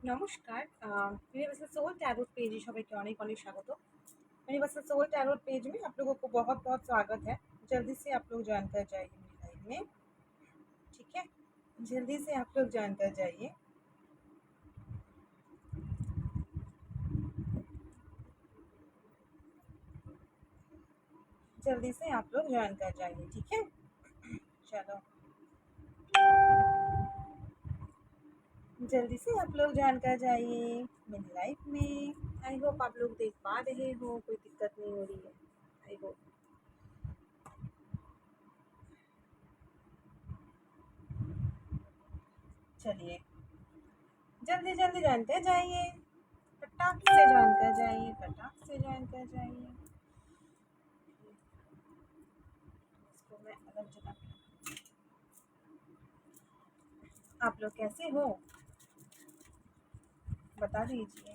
নমস্কার। Universal soul tarot page সবাইকে অনেক অনেক স্বাগত। यूनिवर्सल सोल टैरोट पेज में आप लोगों को बहुत-बहुत स्वागत है। जल्दी से आप लोग जॉइन कर जाइए मेरी लाइव में, ठीक है? जल्दी से आप लोग जॉइन कर जाइए। जल्दी से आप लोग जॉइन कर जाइए, ठीक है? चलो, जल्दी से आप लोग जॉइन कर जाइए मेरी लाइव में। आई होप आप लोग देख पा रहे हो, कोई दिक्कत नहीं हो रही है। I hope. चलिए, जल्दी-जल्दी जॉइन कर जाइए। फटाक से जॉइन कर जाइए, फटाक से जॉइन कर जाइए। इसको मैं अलग जगह पे, आप लोग कैसे हो बता दीजिए।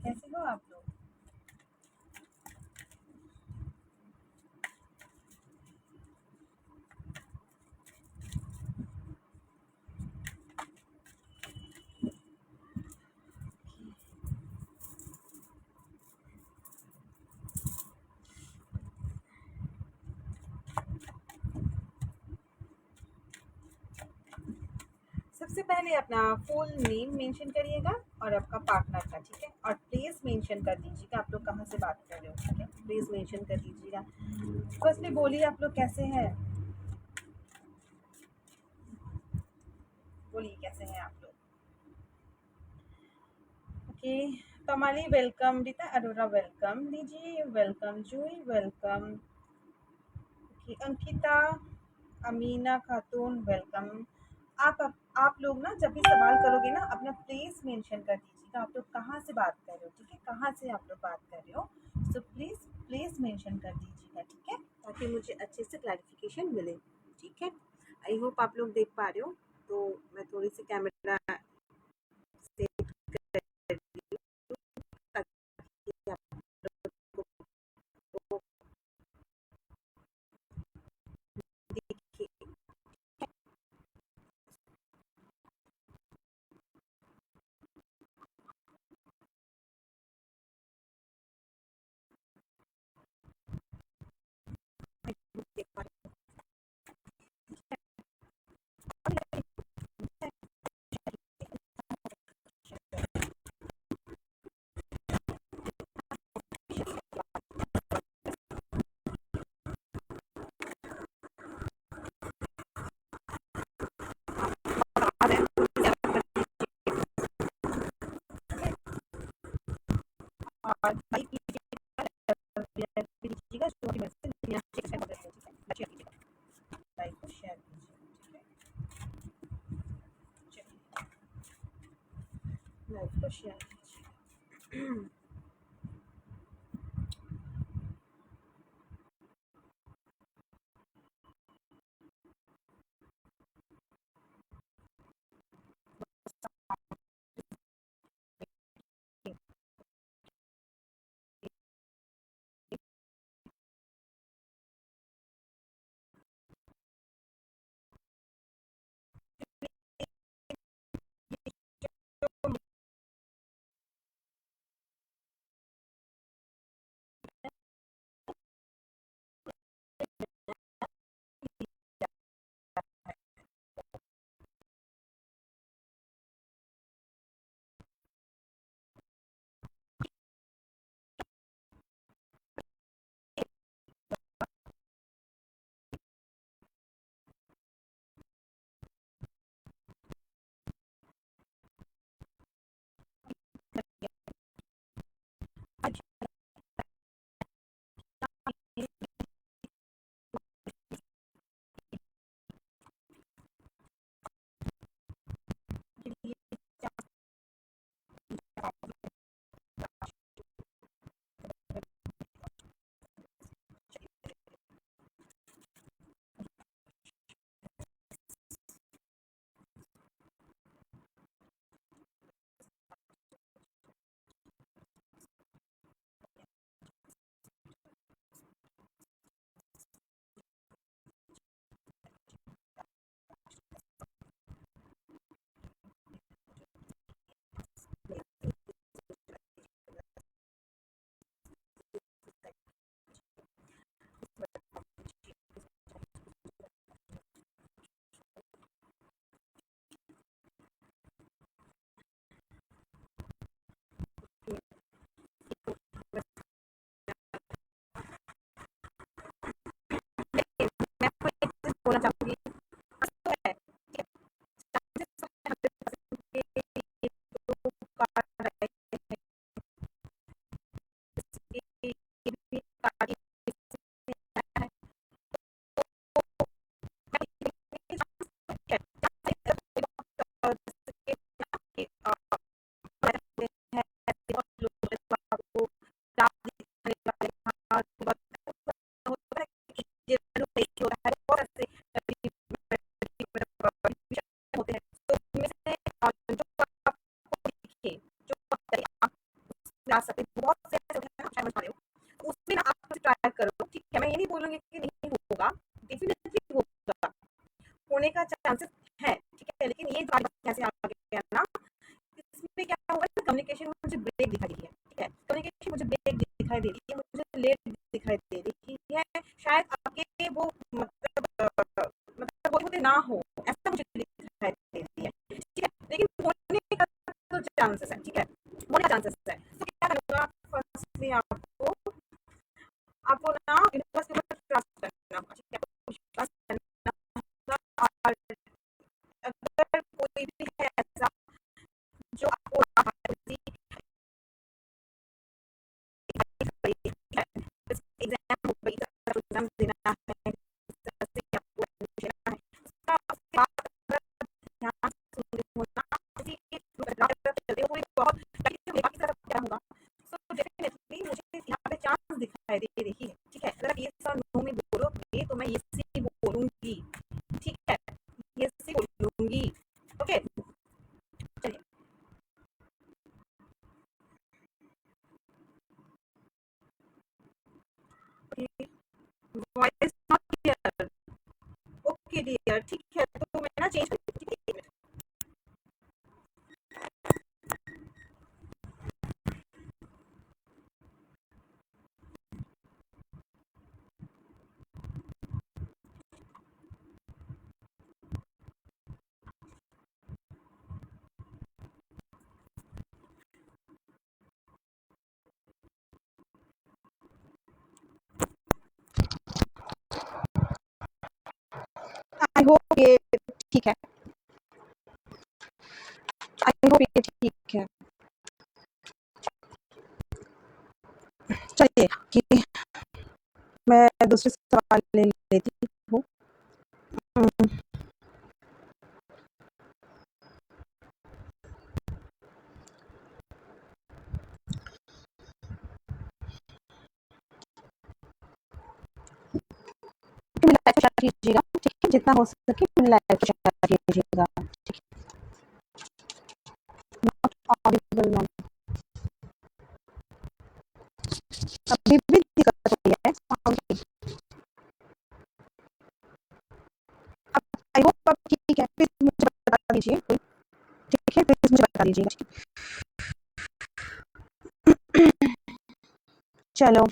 कैसे हो आप लोग? सबसे पहले अपना फुल नेम मेंशन करिएगा और आपका पार्टनर का, ठीक है? और प्लेस मेंशन कर दीजिएगा, आप लोग कहाँ से बात कर रहे हो, ठीक है? प्लीज़ मेंशन कर दीजिएगा। फर्स्टली बोलिए आप लोग कैसे हैं? बोलिए कैसे हैं आप लोग? Okay, Tamali welcome, Rita Arora welcome दीजिए, welcome Juhi welcome. Okay, Ankita, Amina Khatun welcome. आप लोग ना जब भी सवाल करोगे ना अपना प्लेस मेंशन कर दीजिएगा, आप लोग कहाँ से बात कर रहे हो, ठीक है? कहाँ से आप लोग बात कर रहे हो, सो प्लीज़ प्लेस मेंशन कर दीजिएगा, ठीक है? ताकि मुझे अच्छे से क्लैरिफिकेशन मिले, ठीक है? आई होप आप लोग देख पा रहे हो। तो मैं थोड़ी सी कैमरा सेट कर रही हूँ ताकि आप लोग को दिखे। देख पा रहे हो। और लाइक कीजिएगा, स्टोरी मैसेज शेयर कर दीजिएगा, शेयर कीजिएगा, लाइक और शेयर कीजिए, ठीक है? चलिए, लाइक और शेयर कीजिए। में आ सकते हैं, बहुत से ऐसे होते हैं ना, शायद समझ पा रहे हो, तो उसमें ना आप ट्राई करो, ठीक है। मैं ये नहीं बोलूंगी कि नहीं होगा, डेफिनेटली होगा, होने का चांसेस है, ठीक है। लेकिन ये कैसे आ गया ना, इसमें क्या होगा ना, कम्युनिकेशन में मुझे ब्रेक दिखाई दे रही है, ठीक है। कम्युनिकेशन मुझे ब्रेक दिखाई दे रही है, मुझे लेट दिखाई दे रही है, शायद आपके वो मतलब वो होते ना हो, ऐसा मुझे दिखाई दे रही है, ठीक है। लेकिन होने का तो चांसेस है, ठीक है, होने का चांसेस है। तो क्या करूँगा, फर्स्टली आपको ना यूनिवर्स के ऊपर ट्रस्ट करना होगा, ठीक है, विश्वास करना होगा। और अगर कोई भी है ऐसा जो आपको एग्जाम हो गई, एग्जाम देना है, दिखाई दे रही है, ठीक है। अगर ये और नो में बोलोगे तो मैं ये से बोलूंगी, ठीक है, ये से बोलूंगी, ओके। चलिए, voice not clear, okay dear, ठीक है, तो मैं ना चेंज कर, ठीक है। आई होप ये ठीक है, आई होप ये ठीक है। चलिए कि मैं दूसरे सवाल ले लेती हूँ। कीजिएगा, ठीक है, जितना हो सके लाइक शेयर कीजिएगा, ठीक है। नॉट ऑडिबल मैम, अभी भी दिक्कत हो रही है साउंड की। अब आई होप अब ठीक है, प्लीज मुझे बता दीजिए कोई, ठीक है, प्लीज मुझे बता दीजिएगा। चलो,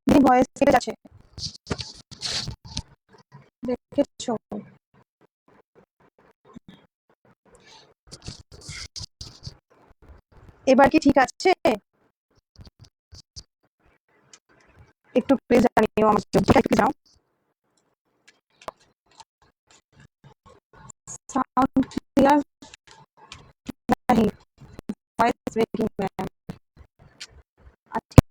मेरी ভয়েস কেটে যাচ্ছে, দেখেছো? এবার কি ঠিক আছে? একটু প্লিজ জানিও আমাকে, ঠিক আছে যাও। साउंड क्लियर नहीं, वॉइस ब्रेकिंग मैम। अच्छा,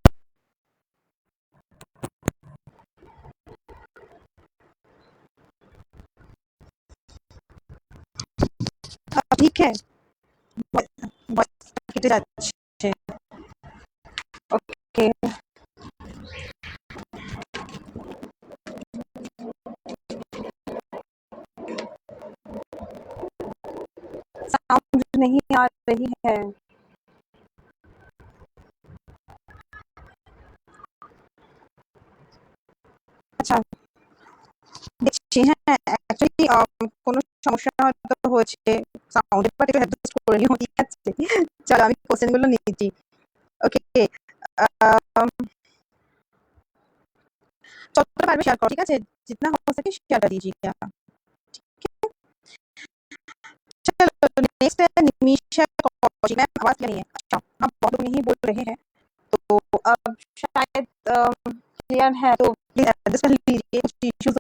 ठीक है, वॉइस কেটে যাচ্ছে, ओके। साउंड नहीं आ रही है, আচ্ছা দেখছি। হ্যাঁ, অ্যাকচুয়ালি কোনো সমস্যা হয়তো হয়েছে সাউন্ডের, বাট একটু অ্যাডজাস্ট করে নিও, ঠিক আছে? চলো আমি কোশ্চেনগুলো নিচ্ছি, ओके। যতটা পারবে শেয়ার করো, ঠিক আছে? जितना हो सके शेयर कर दीजिएगा, ठीक है? चलो नेक्स्ट है निमिषा कौशिक मैम, आवाज क्लियर नहीं है, अच्छा आप बहुत लोग नहीं बोल रहे हैं, तो अब शायद क्लियर है, तो प्लीज एडजस्ट कर लीजिए, कुछ इश्यूज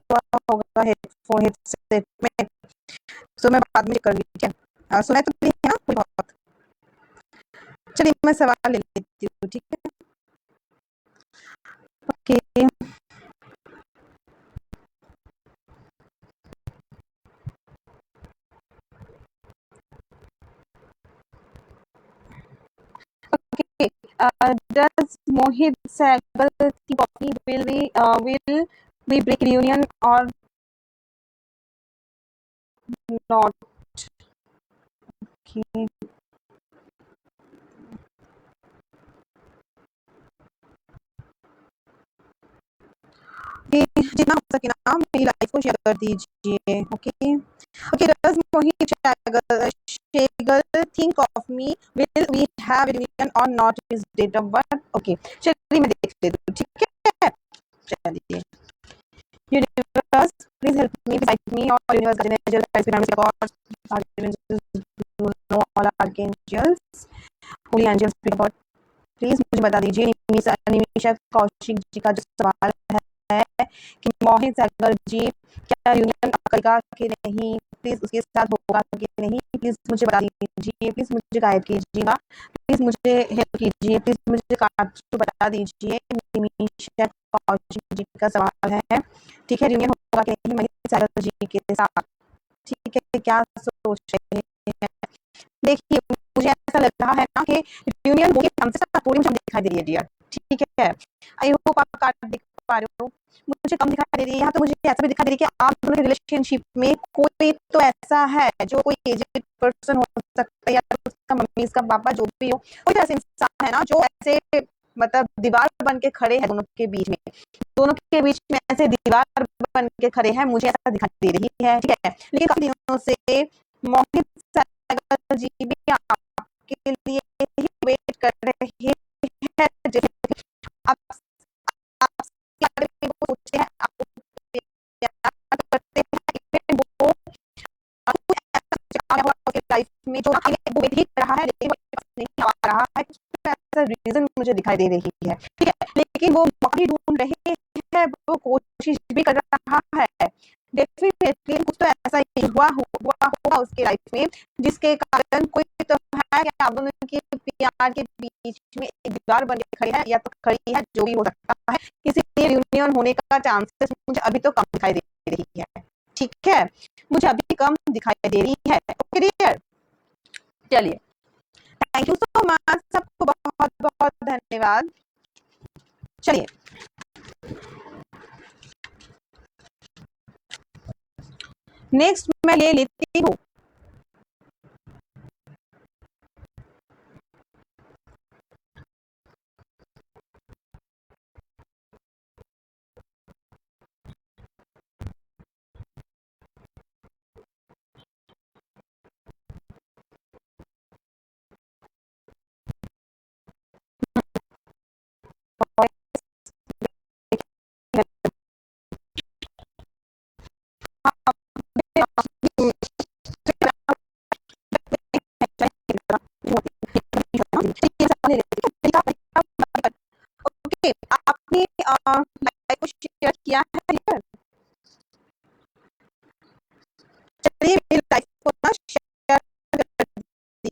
होगा हेडफोन हेडसेट में, सो मैं बाद में चेक कर लीजिए, ठीक है? सुनाई तो नहीं है ना कोई बहुत? चलिए मैं सवाल ले लेती हूँ, ठीक है, okay. Okay. Does Mohit Sehgal की copy will we break reunion or not? Okay. जितना हो सके ना मेरी लाइफ को शेयर कर दीजिए। Okay okay, does Mohit Shegal think of me? Will we have reunion or not? His date of birth? Okay, चलिए मैं देख लेती हूँ, ठीक है। चलिए, universe, please help me, beside me, all universe guardian angels, guides, pyramids, gods, guardian angels, you know all archangels, holy angels, speak about, please मुझे बता दीजिए निमिषा कौशिक जी का जो सवाल है कि मोहित सहगल जी क्या यूनियन करेगा कि नहीं, प्लीज उसके साथ होगा कि नहीं, प्लीज मुझे बता दीजिए, प्लीज मुझे गाइड कीजिएगा, प्लीज मुझे हेल्प कीजिए, प्लीज मुझे बता दीजिए। निमिषा कौशिक जी का सवाल है, ठीक है, यूनियन होगा कि नहीं मोहित सहगल जी के साथ, ठीक है, क्या सोच रहे हैं। देखिए मुझे ऐसा लग रहा है ना कि यूनियन होगी हमसे थोड़ी मुझे दिखाई दे रही है डियर, ठीक है। आई होप आप कार्ड देख पा रहे हो, मुझे कम दिखाई दे रही है। यहाँ तो मुझे ऐसा भी दिखाई दे रही है कि आप दोनों के रिलेशनशिप में कोई तो ऐसा है जो कोई एजेड पर्सन हो सकता है, या उसका मम्मी उसका पापा जो भी हो, कोई ऐसा इंसान है ना जो ऐसे मतलब दीवार बन के खड़े हैं दोनों के बीच में ऐसे दीवार बन के खड़े हैं, मुझे ऐसा दिखाई दे रही है, ठीक है। लेकिन काफी दिनों से मोहित सहगल जी भी आपके लिए ही वेट कर रहे हैं, जैसे आप आपके बारे में वो सोचते हैं, आपको प्यार करते हैं, इवन वो कुछ ऐसा काम हुआ उसके लाइफ में जो वो वेट ही कर रहा है, लेकिन वो नहीं आ रहा है, ऐसा रीजन मुझे दिखाई दे रही है, ठीक है। लेकिन वो मौका ढूंढ रहे हैं, वो कोशिश भी कर रहा है, डेफिनेटली कुछ तो ऐसा ही हुआ होगा उसके लाइफ में जिसके कारण कोई तो है कि आप दोनों के प्यार के बीच में एक दीवार बन के खड़ी है, या तो खड़ी है, जो भी हो सकता है, इसीलिए रियूनियन होने का चांसेस मुझे अभी तो कम दिखाई दे रही है, ठीक है, मुझे अभी कम दिखाई दे रही है। ओके डियर, चलिए थैंक यू सो मच, सबको बहुत बहुत धन्यवाद। चलिए नेक्स्ट मैं ले लेती हूँ ओके, आपने लाइव को शेयर किया है, चलिए मेरी लाइव को ना शेयर कर दीजिए।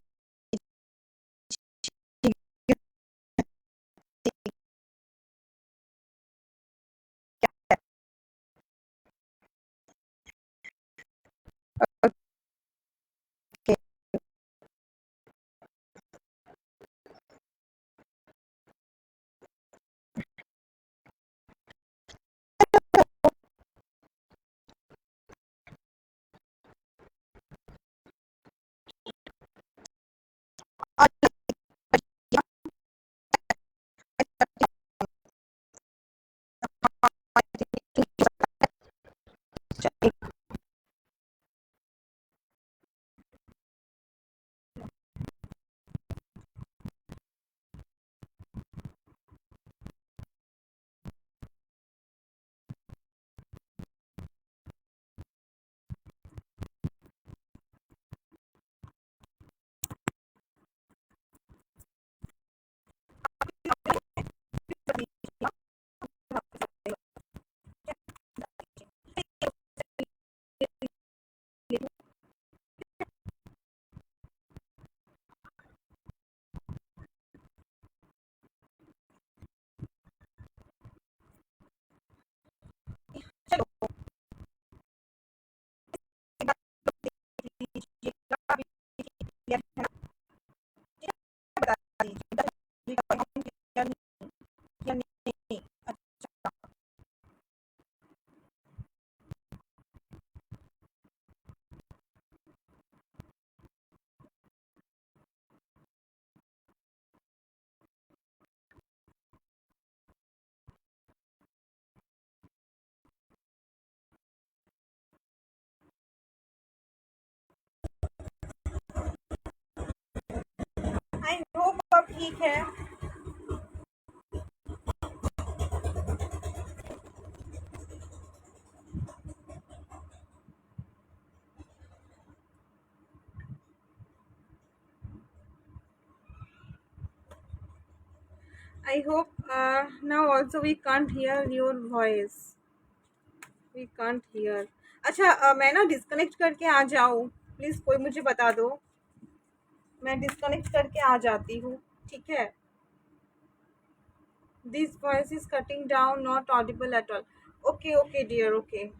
ठीक है। I hope now also we can't hear your voice. We can't hear. अच्छा मैं ना डिस्कनेक्ट करके आ जाऊँ प्लीज़, कोई मुझे बता दो। मैं डिस्कनेक्ट करके आ जाती हूँ, ठीक है। This voice is cutting down, not audible at all. Okay okay dear, okay.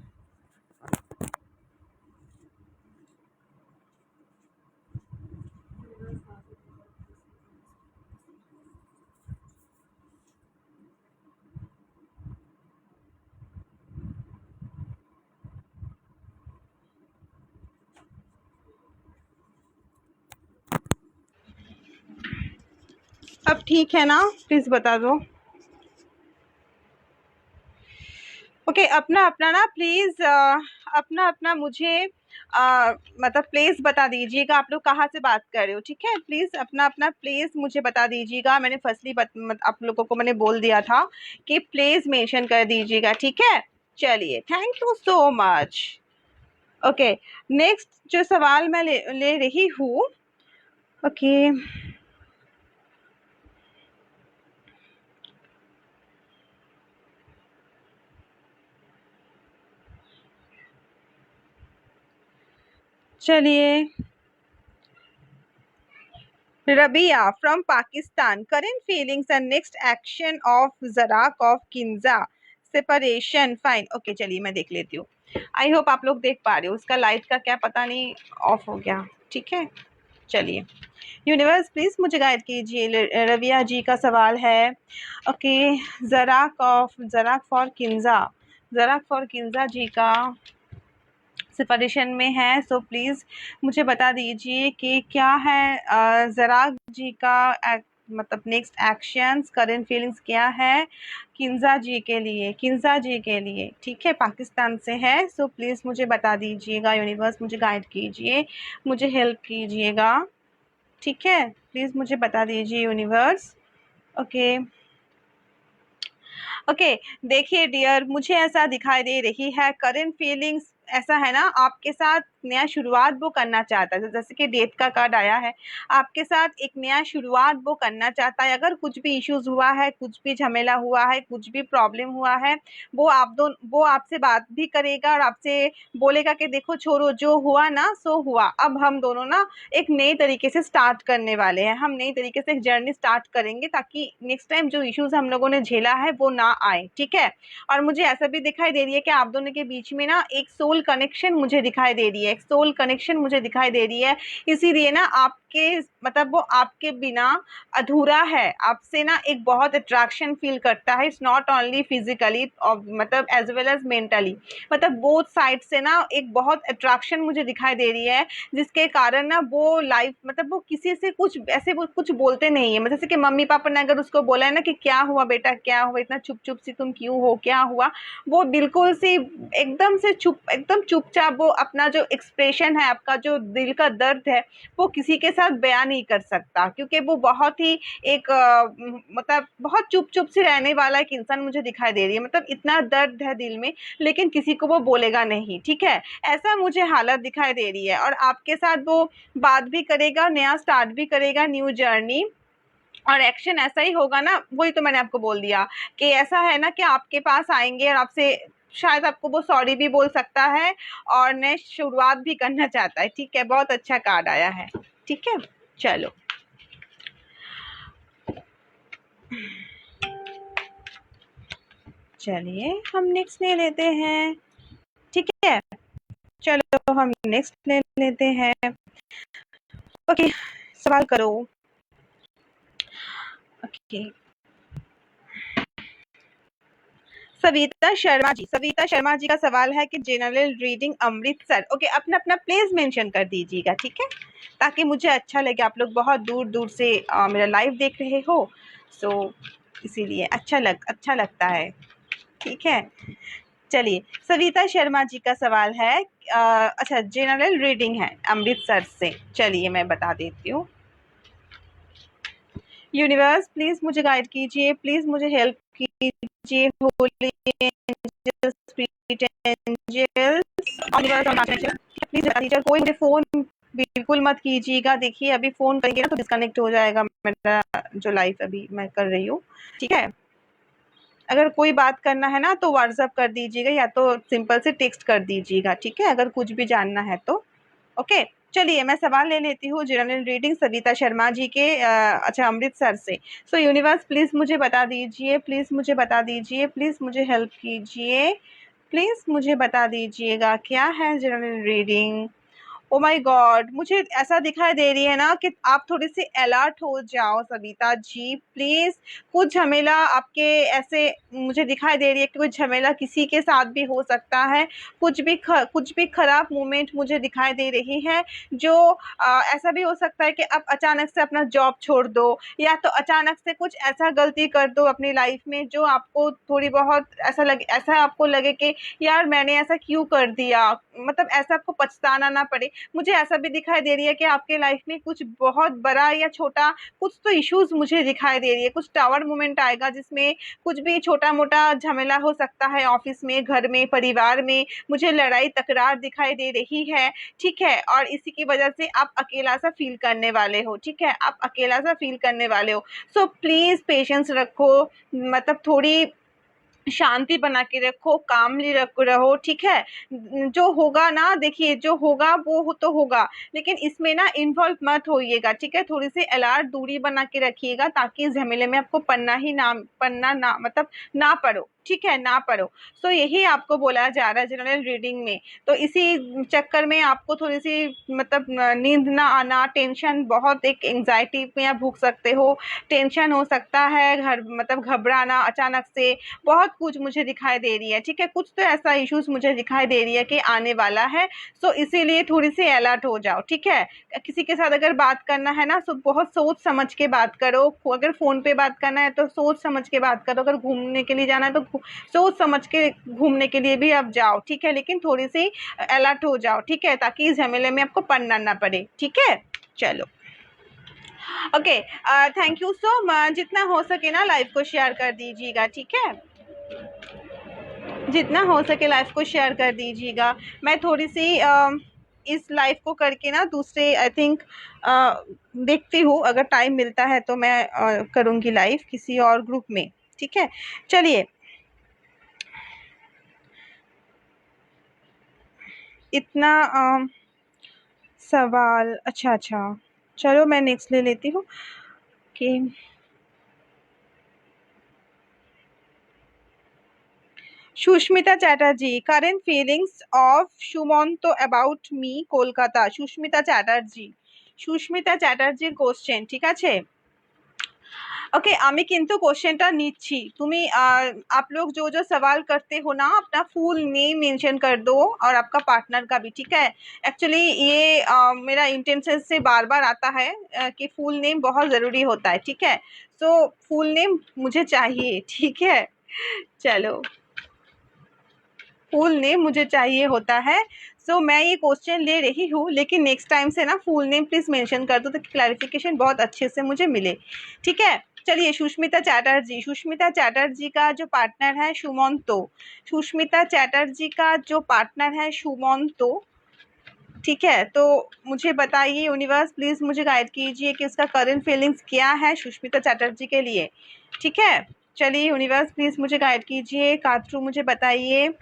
अब ठीक है ना, प्लीज़ बता दो। ओके अपना अपना ना प्लीज़ अपना अपना मुझे मतलब प्लेस बता दीजिएगा, आप लोग कहाँ से बात कर रहे हो, ठीक है। प्लीज़ अपना अपना प्लेस मुझे बता दीजिएगा। मैंने फर्स्टली आप लोगों को मैंने बोल दिया था कि प्लेस मेंशन कर दीजिएगा, ठीक है। चलिए, thank you so much. Okay, next जो सवाल मैं ले रही हूँ, ओके चलिए। Rabia from Pakistan. Current feelings and next action of Zarak of Kinza. Separation. Fine. Okay, चलिए मैं देख लेती हूँ। आई होप आप लोग देख पा रहे हो। उसका लाइट का क्या पता नहीं ऑफ हो गया, ठीक है। चलिए, यूनिवर्स प्लीज़ मुझे गाइड कीजिए। रबिया जी का सवाल है, okay. Zarak for Kinza, Zarak for Kinza ji का सेपरेशन में है। सो प्लीज़ मुझे बता दीजिए कि क्या है ज़राक जी का मतलब नेक्स्ट एक्शंस, करंट फीलिंग्स क्या है किंजा जी के लिए, किंजा जी के लिए, ठीक है। पाकिस्तान से है। सो प्लीज़ मुझे बता दीजिएगा, यूनिवर्स मुझे गाइड कीजिए, मुझे हेल्प कीजिएगा, ठीक है। प्लीज़ मुझे बता दीजिए यूनिवर्स। ओके ओके देखिए डियर, मुझे ऐसा दिखाई दे रही है करंट फीलिंग्स ऐसा है ना, आपके साथ नया शुरुआत वो करना चाहता है। जैसे कि डेथ का कार्ड आया है, आपके साथ एक नया शुरुआत वो करना चाहता है। अगर कुछ भी इश्यूज हुआ है, कुछ भी झमेला हुआ है, कुछ भी प्रॉब्लम हुआ है, वो आपसे बात भी करेगा और आपसे बोलेगा कि देखो छोड़ो, जो हुआ ना सो हुआ, अब हम दोनों ना एक नए तरीके से स्टार्ट करने वाले हैं। हम नई तरीके से एक जर्नी स्टार्ट करेंगे ताकि नेक्स्ट टाइम जो इश्यूज हम लोगों ने झेला है वो ना आए, ठीक है। और मुझे ऐसा भी दिखाई दे रही है कि आप दोनों के बीच में ना एक सोल कनेक्शन मुझे दिखाई दे रही है, एक सोल कनेक्शन मुझे दिखाई दे रही है। इसीलिए ना आपके मतलब वो आपके बिना अधूरा है, आपसे ना एक बहुत अट्रैक्शन फील करता है। इट्स नॉट ओनली फिजिकली मतलब एज वेल एज मेंटली, मतलब बोथ साइड से ना एक बहुत अट्रैक्शन मुझे दिखाई दे रही है, जिसके कारण ना वो लाइफ मतलब वो किसी से कुछ ऐसे वो कुछ बोलते नहीं है। मतलब जैसे कि मम्मी पापा ने अगर उसको बोला है ना कि क्या हुआ बेटा, क्या हुआ, इतना चुप चुप सी तुम क्यों हो, क्या हुआ, वो बिल्कुल सी एकदम से एकदम चुपचाप वो अपना जो एक्सप्रेशन है, आपका जो दिल का दर्द है, वो किसी के साथ बयान नहीं कर सकता, क्योंकि वो बहुत ही एक मतलब बहुत चुप चुप से रहने वाला एक इंसान मुझे दिखाई दे रही है। मतलब इतना दर्द है दिल में, लेकिन किसी को वो बोलेगा नहीं, ठीक है। ऐसा मुझे हालत दिखाई दे रही है। और आपके साथ वो बात भी करेगा, नया स्टार्ट भी करेगा, न्यू जर्नी, और एक्शन ऐसा ही होगा ना। वही तो मैंने आपको बोल दिया कि ऐसा है ना कि आपके पास आएंगे और आपसे शायद आपको वो सॉरी भी बोल सकता है और नई शुरुआत भी करना चाहता है, ठीक है। बहुत अच्छा कार्ड आया है, ठीक है। चलो चलिए हम नेक्स्ट ले लेते हैं, ठीक है। चलो हम नेक्स्ट ले लेते हैं। ओके, सवाल करो। ओके, सविता शर्मा जी का सवाल है कि जनरल रीडिंग अमृतसर। ओके, अपना अपना प्लेस मेंशन कर दीजिएगा, ठीक है, ताकि मुझे अच्छा लगे। आप लोग बहुत दूर दूर से मेरा लाइव देख रहे हो, सो इसीलिए अच्छा लगता है, ठीक है। चलिए, सविता शर्मा जी का सवाल है, अच्छा जनरल रीडिंग है अमृतसर से। चलिए मैं बता देती हूँ। यूनिवर्स प्लीज मुझे गाइड कीजिए, प्लीज मुझे हेल्प कीजिए। Holy angels, sweet angels, please teacher कोई मुझे फोन बिल्कुल मत कीजिएगा। देखिए अभी फोन करेंगे ना तो डिस्कनेक्ट हो जाएगा मेरा जो लाइव अभी मैं कर रही हूँ, ठीक है। अगर कोई बात करना है ना तो व्हाट्सएप कर दीजिएगा या तो सिंपल से टेक्स्ट कर दीजिएगा, ठीक है, अगर कुछ भी जानना है तो। ओके चलिए मैं सवाल ले लेती हूँ जनरल रीडिंग सविता शर्मा जी के अच्छा अमृतसर से। सो यूनिवर्स प्लीज मुझे बता दीजिए, प्लीज मुझे बता दीजिए, प्लीज मुझे हेल्प कीजिए, प्लीज मुझे बता दीजिएगा क्या है general reading. Oh my God, मुझे ऐसा दिखाई दे रही है ना कि आप थोड़ी सी अलर्ट हो जाओ सविता जी प्लीज। कुछ झमेला आपके ऐसे मुझे दिखाई दे रही है कि कुछ झमेला किसी के साथ भी हो सकता है। कुछ भी खराब मोमेंट मुझे दिखाई दे रही है जो ऐसा भी हो सकता है कि आप अचानक से अपना जॉब छोड़ दो या तो अचानक से कुछ ऐसा गलती कर दो अपनी लाइफ में जो आपको थोड़ी बहुत ऐसा आपको लगे कि यार मैंने ऐसा क्यों कर दिया, मतलब ऐसा आपको पछताना ना पड़े। मुझे ऐसा भी दिखाई दे रही है कि आपके लाइफ में कुछ बहुत बड़ा या छोटा कुछ तो इश्यूज मुझे दिखाई दे रही है। कुछ टावर मोमेंट आएगा जिसमें कुछ भी छोटा मोटा झमेला हो सकता है, ऑफिस में, घर में, परिवार में। मुझे लड़ाई तकरार दिखाई दे रही है, ठीक है, और इसी की वजह से आप अकेला सा फील करने वाले हो, ठीक है, आप अकेला सा फील करने वाले हो। सो प्लीज पेशेंस रखो, मतलब थोड़ी शांति बना के रखो, कामली रहो, ठीक है। जो होगा ना, देखिए जो होगा वो तो होगा, लेकिन इसमें ना इन्वॉल्व मत होइएगा, ठीक है। थोड़ी सी अलर्ट दूरी बना के रखिएगा ताकि इस झमेले में आपको पन्ना ना मतलब ना पड़ो, ठीक है, ना पड़ो। सो यही आपको बोला जा रहा है जनरल रीडिंग में। तो इसी चक्कर में आपको थोड़ी सी मतलब नींद ना आना, टेंशन, बहुत एक एंग्जाइटी में आप भूख सकते हो, टेंशन हो सकता है, मतलब घबराना अचानक से, बहुत कुछ मुझे दिखाई दे रही है, ठीक है। कुछ तो ऐसा इश्यूज मुझे दिखाई दे रही है कि आने वाला है। सो इसीलिए थोड़ी सी अलर्ट हो जाओ, ठीक है। किसी के साथ अगर बात करना है ना तो बहुत सोच समझ के बात करो। अगर फोन पे बात करना है तो सोच समझ के बात करो। अगर घूमने के लिए जाना है तो सोच समझ के घूमने के लिए भी आप जाओ, ठीक है, लेकिन थोड़ी सी अलर्ट हो जाओ, ठीक है, ताकि इस झमेले में आपको पड़ना ना पड़े, ठीक है। चलो okay, thank you so much. जितना हो सके ना लाइव को शेयर कर दीजिएगा, ठीक है, जितना हो सके लाइव को शेयर कर दीजिएगा। मैं थोड़ी सी इस लाइव को करके ना दूसरे आई थिंक देखती हूँ, अगर टाइम मिलता है तो मैं करूँगी लाइव किसी और ग्रुप में, ठीक है। चलिए इतना सवाल, अच्छा चलो मैं नेक्स्ट ले लेती हूँ कि Sushmita Chatterjee, current feelings of Sumanto about me Kolkata. Sushmita চ্যাটার্জির কোশ্চেন, ঠিক আছে। ओके আমি কিন্তু কোশ্চেনটা নিচ্ছি। তুমি आप लोग जो जो सवाल करते हो ना अपना फुल नेम मेंशन कर दो और आपका पार्टनर का भी, ठीक है। एक्चुअली ये मेरा इंटेंशन से बार बार आता है कि फुल नेम बहुत ज़रूरी होता है, ठीक है। सो फुल नेम मुझे चाहिए, ठीक है। चलो फुल नेम मुझे चाहिए होता है। सो मैं ये क्वेश्चन ले रही हूँ, लेकिन नेक्स्ट टाइम से ना फुल नेम प्लीज़ मेंशन कर दो ताकि क्लैरिफिकेशन बहुत अच्छे से मुझे मिले, ठीक है। चलिए सुष्मिता चैटर्जी का जो पार्टनर है सुमंतो, सुष्मिता चैटर्जी का जो पार्टनर है सुमंतो, ठीक है। तो मुझे बताइए यूनिवर्स प्लीज़ मुझे गाइड कीजिए कि इसका करंट फीलिंग्स क्या है सुष्मिता चैटर्जी के लिए, ठीक है। चलिए यूनिवर्स प्लीज़ मुझे गाइड कीजिए, काथरू मुझे बताइए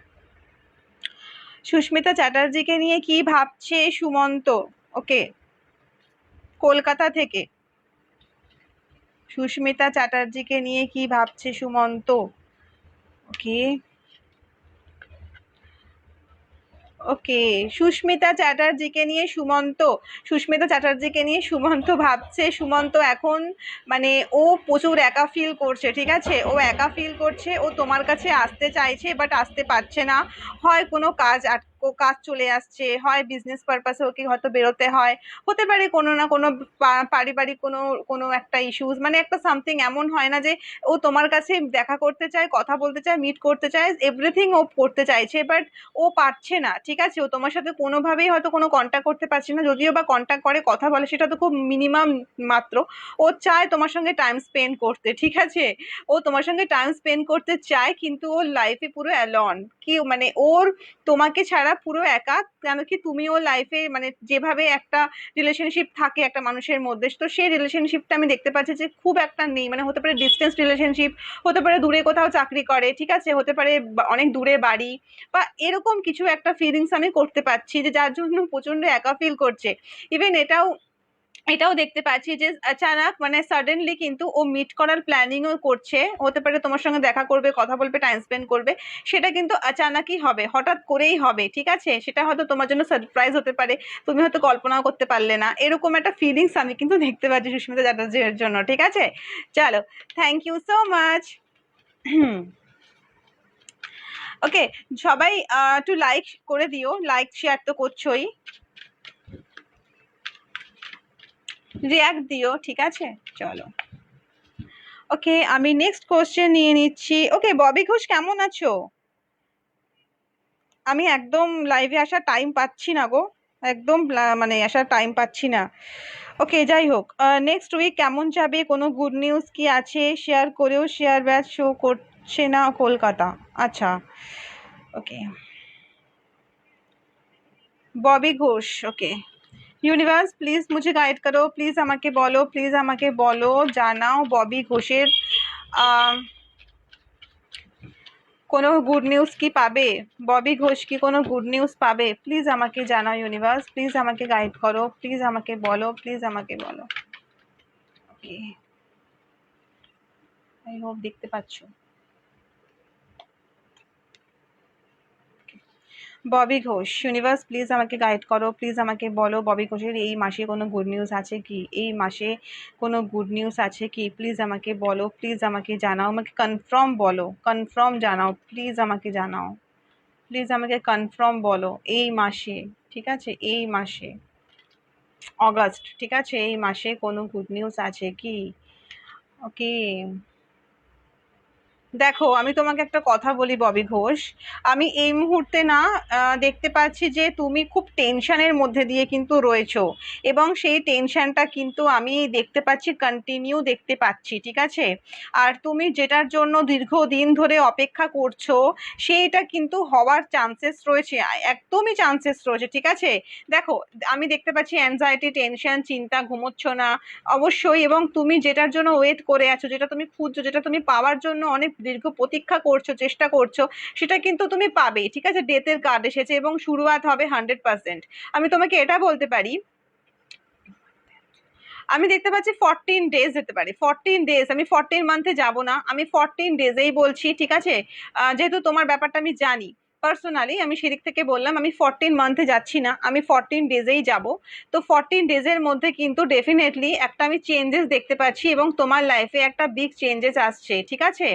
সুস্মিতা চ্যাটার্জিকে নিয়ে কি ভাবছে সুমন্ত। ওকে কলকাতা থেকে সুস্মিতা চ্যাটার্জিকে নিয়ে কি ভাবছে সুমন্ত। ওকে ওকে সুস্মিতা চ্যাটার্জিকে নিয়ে সুমন্ত ভাবছে। সুমন্ত এখন মানে ও প্রচুর একা ফিল করছে, ঠিক আছে, ও একা ফিল করছে, ও তোমার কাছে আসতে চাইছে বাট আসতে পারছে না। হয় কোনো কাজ কাজ চলে আসছে, হয় বিজনেস পারপাসে ওকে হয়তো বেরোতে হয়, হতে পারে কোনো না কোনো পারিবারিক কোনো কোনো একটা ইস্যুস, মানে একটা সামথিং এমন হয় না যে ও তোমার কাছে দেখা করতে চায়, কথা বলতে চায়, মিট করতে চায়, এভরিথিং ও করতে চাইছে, বাট ও পারছে না, ঠিক আছে? ও তোমার সাথে কোনোভাবেই হয়তো কোনো কন্ট্যাক্ট করতে পারছে না, যদিও বা কন্ট্যাক্ট করে, কথা বলে, সেটা তো খুব মিনিমাম মাত্র। ও চায় তোমার সঙ্গে টাইম স্পেন্ড করতে, ঠিক আছে? ও তোমার সঙ্গে টাইম স্পেন্ড করতে চায়, কিন্তু ওর লাইফে পুরো অ্যালন, কি মানে ওর তোমাকে ছাড়া পুরো একা, কেন কি তুমি ওর লাইফে মানে যেভাবে একটা রিলেশনশিপ থাকে একটা মানুষের মধ্যে, তো সেই রিলেশনশিপটা আমি দেখতে পাচ্ছি যে খুব একটা নেই, মানে হতে পারে ডিস্টেন্স রিলেশনশিপ, হতে পারে দূরে কোথাও চাকরি করে, ঠিক আছে, হতে পারে অনেক দূরে বাড়ি, বা এরকম কিছু একটা ফিলিংস আমি করতে পারছি, যে যার জন্য প্রচন্ড একা ফিল করছে। ইভেন এটাও দেখতে পাচ্ছি যে আচানক মানে সাডেনলি কিন্তু ও মিট করার প্ল্যানিংও করছে, হতে পারে তোমার সঙ্গে দেখা করবে, কথা বলবে, টাইম স্পেন্ড করবে, সেটা কিন্তু আচানকই হবে, হঠাৎ করেই হবে, ঠিক আছে? সেটা হয়তো তোমার জন্য সারপ্রাইজ হতে পারে, তুমি হয়তো কল্পনাও করতে পারলে না, এরকম একটা ফিলিংস আমি কিন্তু দেখতে পাচ্ছি সুস্মিতা চ্যাটার্জির জন্য, ঠিক আছে? চলো, থ্যাংক ইউ সো মাচ। ওকে, সবাই একটু লাইক করে দিও, লাইক শেয়ার তো করছোই, রিয়াক্ট দিও, ঠিক আছে? চলো, ওকে, আমি নেক্সট কোশ্চেন নিয়ে নিচ্ছি। ওকে, ববি ঘোষ কেমন আছো? আমি একদম লাইভে আসার টাইম পাচ্ছি না গো, একদম মানে আসার টাইম পাচ্ছি না। ওকে, যাই হোক, নেক্সট উইক কেমন যাবে, কোনো গুড নিউজ কি আছে শেয়ার করেও, শেয়ার ব্যাচ শো করছে না কলকাতা, আচ্ছা, ওকে, ববি ঘোষ, ওকে, ইউনিভার্স প্লিজ মুঝে গাইড করো, প্লিজ আমাকে বলো, প্লিজ আমাকে বলো, জানাও ববি ঘোষের কোনো গুড নিউজ কি পাবে, ববি ঘোষ কি কোনো গুড নিউজ পাবে, প্লিজ আমাকে জানাও ইউনিভার্স, প্লিজ আমাকে গাইড করো, প্লিজ আমাকে বলো, প্লিজ আমাকে বলো। ওকে, আই হোপ দেখতে পাচ্ছো। ববি ঘোষ, ইউনিভার্স প্লিজ আমাকে গাইড করো, প্লিজ আমাকে বলো ববি ঘোষের এই মাসে কোনো গুড নিউজ আছে কি, এই মাসে কোনো গুড নিউজ আছে কি, প্লিজ আমাকে বলো, প্লিজ আমাকে জানাও, আমাকে কনফার্ম বলো, কনফার্ম জানাও, প্লিজ আমাকে জানাও, প্লিজ আমাকে কনফার্ম বলো এই মাসে, ঠিক আছে, এই মাসে অগাস্ট, ঠিক আছে, এই মাসে কোনো গুড নিউজ আছে কি? ওকে, দেখো আমি তোমাকে একটা কথা বলি ববি ঘোষ, আমি এই মুহূর্তে না দেখতে পাচ্ছি যে তুমি খুব টেনশনের মধ্যে দিয়ে কিন্তু রয়েছো, এবং সেই টেনশনটা কিন্তু আমি দেখতে পাচ্ছি, কন্টিনিউ দেখতে পাচ্ছি, ঠিক আছে? আর তুমি যেটার জন্য দীর্ঘদিন ধরে অপেক্ষা করছো, সেইটা কিন্তু হওয়ার চান্সেস রয়েছে, একদমই চান্সেস রয়েছে, ঠিক আছে? দেখো, আমি দেখতে পাচ্ছি অ্যাংজাইটি, টেনশন, চিন্তা, ঘুমোচ্ছ না অবশ্যই, এবং তুমি যেটার জন্য ওয়েট করে আছো, যেটা তুমি খুঁজছো, যেটা তুমি পাওয়ার জন্য অনেক দীর্ঘ প্রতীক্ষা করছো, চেষ্টা করছো, সেটা কিন্তু তুমি পাবে, ঠিক আছে? ডেথের কার্ড এসেছে এবং শুরুয়াত হবে 100%। আমি তোমাকে এটা বলতে পারি, আমি দেখতে পাচ্ছি 14 ডেজ যেতে পারে, 14 ডেজ, আমি 14 মান্থে যাব না, আমি 14 ডেজেই বলছি, ঠিক আছে? যেহেতু তোমার ব্যাপারটা আমি জানি পার্সোনালি, আমি সেদিক থেকে বললাম, আমি 14 মান্থে যাচ্ছি না, আমি 14 ডেজেই যাব। তো 14 ডেজের মধ্যে কিন্তু ডেফিনেটলি একটা আমি চেঞ্জেস দেখতে পাচ্ছি, এবং তোমার লাইফে একটা বিগ চেঞ্জেস আসছে, ঠিক আছে?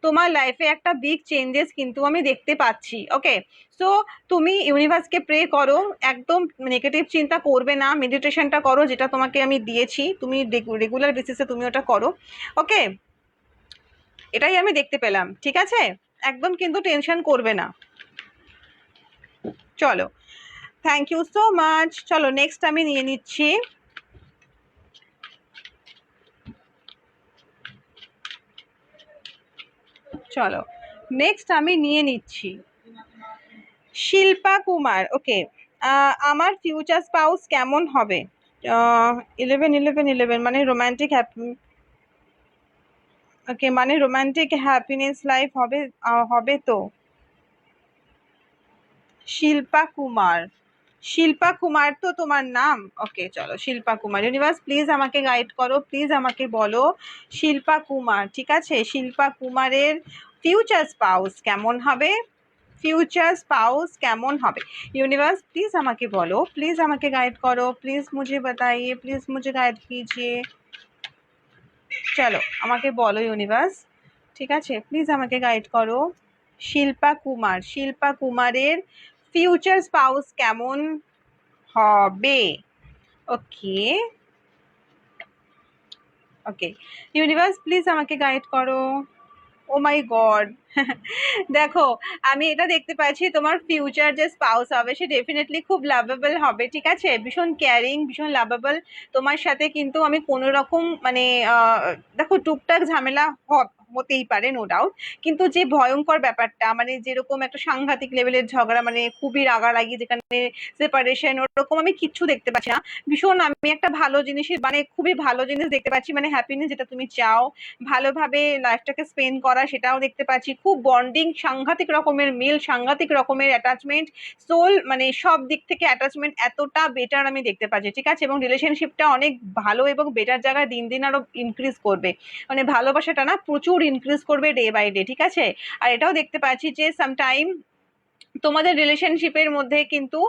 তোমার লাইফে একটা বিগ চেঞ্জেস কিন্তু আমি দেখতে পাচ্ছি। ওকে, সো তুমি ইউনিভার্সকে প্রে করো, একদম নেগেটিভ চিন্তা করবে না, মেডিটেশনটা করো যেটা তোমাকে আমি দিয়েছি, তুমি রেগুলার বেসিসে তুমি ওটা করো। ওকে, এটাই আমি দেখতে পেলাম, ঠিক আছে? একদম কিন্তু টেনশন করবে না। চলো, থ্যাংক ইউ সো মাচ। চলো, নেক্সট আমি নিয়ে নিচ্ছি, চলো নেক্সট আমি নিয়ে নিচ্ছি শিল্পা কুমার। ওকে, আমার ফিউচার স্পাউস কেমন হবে? 11 মানে রোমান্টিক হ্যাপি, ওকে, মানে রোমান্টিক হ্যাপিনেস লাইফ হবে, হবে তো। শিল্পা কুমার, শিল্পা কুমার তো তোমার নাম? ওকে, চলো, শিল্পা কুমার, ইউনিভার্স প্লিজ আমাকে গাইড করো, প্লিজ আমাকে বলো শিল্পা কুমার, ঠিক আছে, শিল্পা কুমারের ফিউচার স্পাউস কেমন হবে, ফিউচার স্পাউস কেমন হবে? यूनिवर्स प्लीज আমাকে বলো, প্লিজ আমাকে গাইড করো, প্লিজ मुझे बताइए, प्लीज मुझे गाइड कीजिए। চলো আমাকে বলো ইউনিভার্স, ঠিক আছে, প্লিজ আমাকে গাইড করো। শিল্পা কুমার, শিল্পা কুমারের ফিউচার স্পাউস কেমন হবে? ওকে ওকে, ইউনিভার্স প্লিজ আমাকে গাইড করো। ও মাই গড দেখো, আমি এটা দেখতে পাচ্ছি তোমার ফিউচার যে স্পাউস হবে সে ডেফিনেটলি খুব লাভেবল হবে, ঠিক আছে, ভীষণ কেয়ারিং, ভীষণ লাভেবল। তোমার সাথে কিন্তু আমি কোনো রকম মানে দেখো টুকটাক ঝামেলা হতেই পারে, নো ডাউট, কিন্তু যে ভয়ঙ্কর ব্যাপারটা মানে যেরকম একটা সাংঘাতিক লেভেলের ঝগড়া, মানে খুবই রাগারাগি, যেখানে সেপারেশন, ওরকম আমি কিচ্ছু দেখতে পাচ্ছি না। ভীষণ আমি একটা ভালো জিনিস, মানে খুবই ভালো জিনিস দেখতে পাচ্ছি, মানে হ্যাপিনেস যেটা তুমি চাও, ভালোভাবে লাইফটাকে স্পেন্ড করা, সেটাও দেখতে পাচ্ছি। খুব বন্ডিং, সাংঘাতিক রকমের মিল, সাংঘাতিক রকমের অ্যাটাচমেন্ট, সোল, মানে সব দিক থেকে অ্যাটাচমেন্ট এতটা বেটার আমি দেখতে পাচ্ছি, ঠিক আছে, এবং রিলেশনশিপটা অনেক ভালো এবং বেটার জায়গায় দিন দিন আরো ইনক্রিজ করবে, মানে ভালোবাসাটা না প্রচুর ইনক্রিজ করবে ডে বাই ডে, ঠিক আছে। আর এটাও দেখতে পাচ্ছি যে সামটাইম তোমাদের রিলেশনশিপের মধ্যে কিন্তু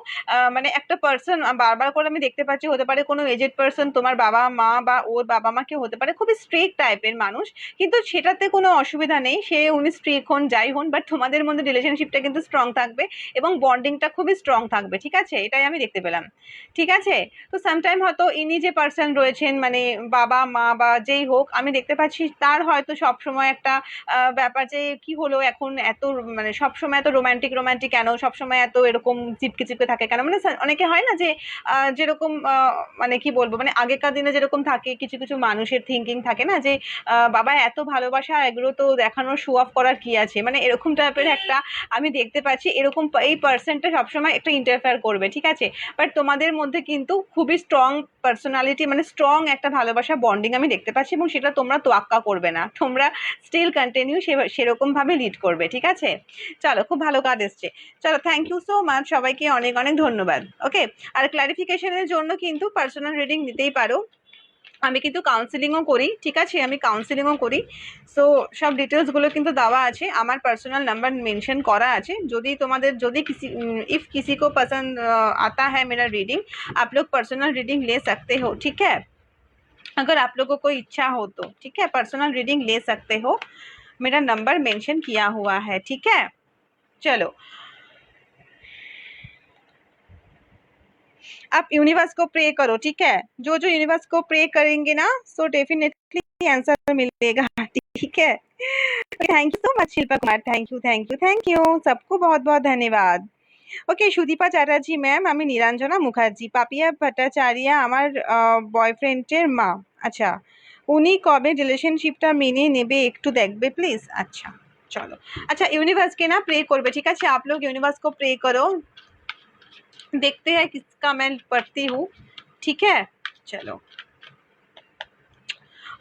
মানে একটা পার্সন বারবার করে আমি দেখতে পাচ্ছি, হতে পারে কোনো এজেড পার্সন, তোমার বাবা মা বা ওর বাবা মা কেউ হতে পারে, খুবই স্ট্রিক্ট টাইপের মানুষ, কিন্তু সেটাতে কোনো অসুবিধা নেই, সে উনি স্ট্রিক্ট হন যাই হন, বাট তোমাদের মধ্যে রিলেশনশিপটা কিন্তু স্ট্রং থাকবে এবং বন্ডিংটা খুবই স্ট্রং থাকবে, ঠিক আছে, এটাই আমি দেখতে পেলাম, ঠিক আছে। তো সামটাইম হয়তো ইনি যে পার্সন রয়েছেন, মানে বাবা মা বা যেই হোক, আমি দেখতে পাচ্ছি তার হয়তো সবসময় একটা ব্যাপার যে কি হলো এখন এত, মানে সবসময় এত রোমান্টিক রোমান্টিক কেন, সবসময় এত এরকম চিপকে চিপকে থাকে কেন, মানে অনেকে হয় না যে যেরকম মানে কি বলবো, মানে আগেকার দিনে যেরকম থাকে কিছু কিছু মানুষের থিঙ্কিং থাকে না যে বাবা এত ভালোবাসা, এগুলো তো দেখানোর শো অফ করার কি আছে, মানে এরকম টাইপের একটা আমি দেখতে পাচ্ছি, এরকম এই পার্সনটা সবসময় একটা ইন্টারফেয়ার করবে, ঠিক আছে। বাট তোমাদের মধ্যে কিন্তু খুবই স্ট্রং পার্সোনালিটি, মানে স্ট্রং একটা ভালোবাসা বন্ডিং আমি দেখতে পাচ্ছি, এবং সেটা তোমরা তোয়াক্কা করবে না, তোমরা স্টিল কন্টিনিউ সেরকম ভাবে লিড করবে, ঠিক আছে। চলো, খুব ভালো কাজ এসছে। চলো, থ্যাংক ইউ সো মাচ, সবাইকে অনেক অনেক ধন্যবাদ। ওকে, আর ক্লারিফিকেশনের জন্য কিন্তু পার্সোনাল রিডিং নিতেই পারো, আমি কিন্তু কাউন্সিলিংও করি, ঠিক আছে, আমি কাউন্সিলিংও করি। সো সব ডিটেলসগুলো কিন্তু দেওয়া আছে, আমার পার্সোনাল নাম্বার মেंशन করা আছে, যদি তোমাদের যদি किसी इफ किसी को पसंद आता है मेरा रीडिंग, आप लोग पर्सनल रीडिंग ले सकते हो, ठीक है, अगर आप लोगों को इच्छा हो तो, ठीक है, पर्सनल रीडिंग ले सकते हो, मेरा नंबर मेंशन किया हुआ है, ठीक है। चलो, आप यूनिवर्स को प्रे करो, ठीक है, जो जो यूनिवर्स को प्रे करेंगे ना, सो डेफिनेटली आंसर मिलेगा, ठीक है। Thank you so much Shilpa Kumar, thank you thank you thank you, सबको बहुत बहुत धन्यवाद। ওকে, সুদীপা চ্যাটার্জি ম্যাম, আমি নীলাঞ্জনা মুখার্জি, পাপিয়া ভট্টাচার্য আমার বয়ফ্রেন্ডের মা। আচ্ছা, উনি কবে রিলেশনশিপটা মেনে নেবে একটু দেখবে প্লিজ। আচ্ছা চলো, আচ্ছা यूनिवर्स के ना प्रे করবে, ঠিক আছে, आप लोग यूनिवर्स को प्रे करो, देखते हैं किसका मैं पढ़ती हूँ, ठीक है। चलो,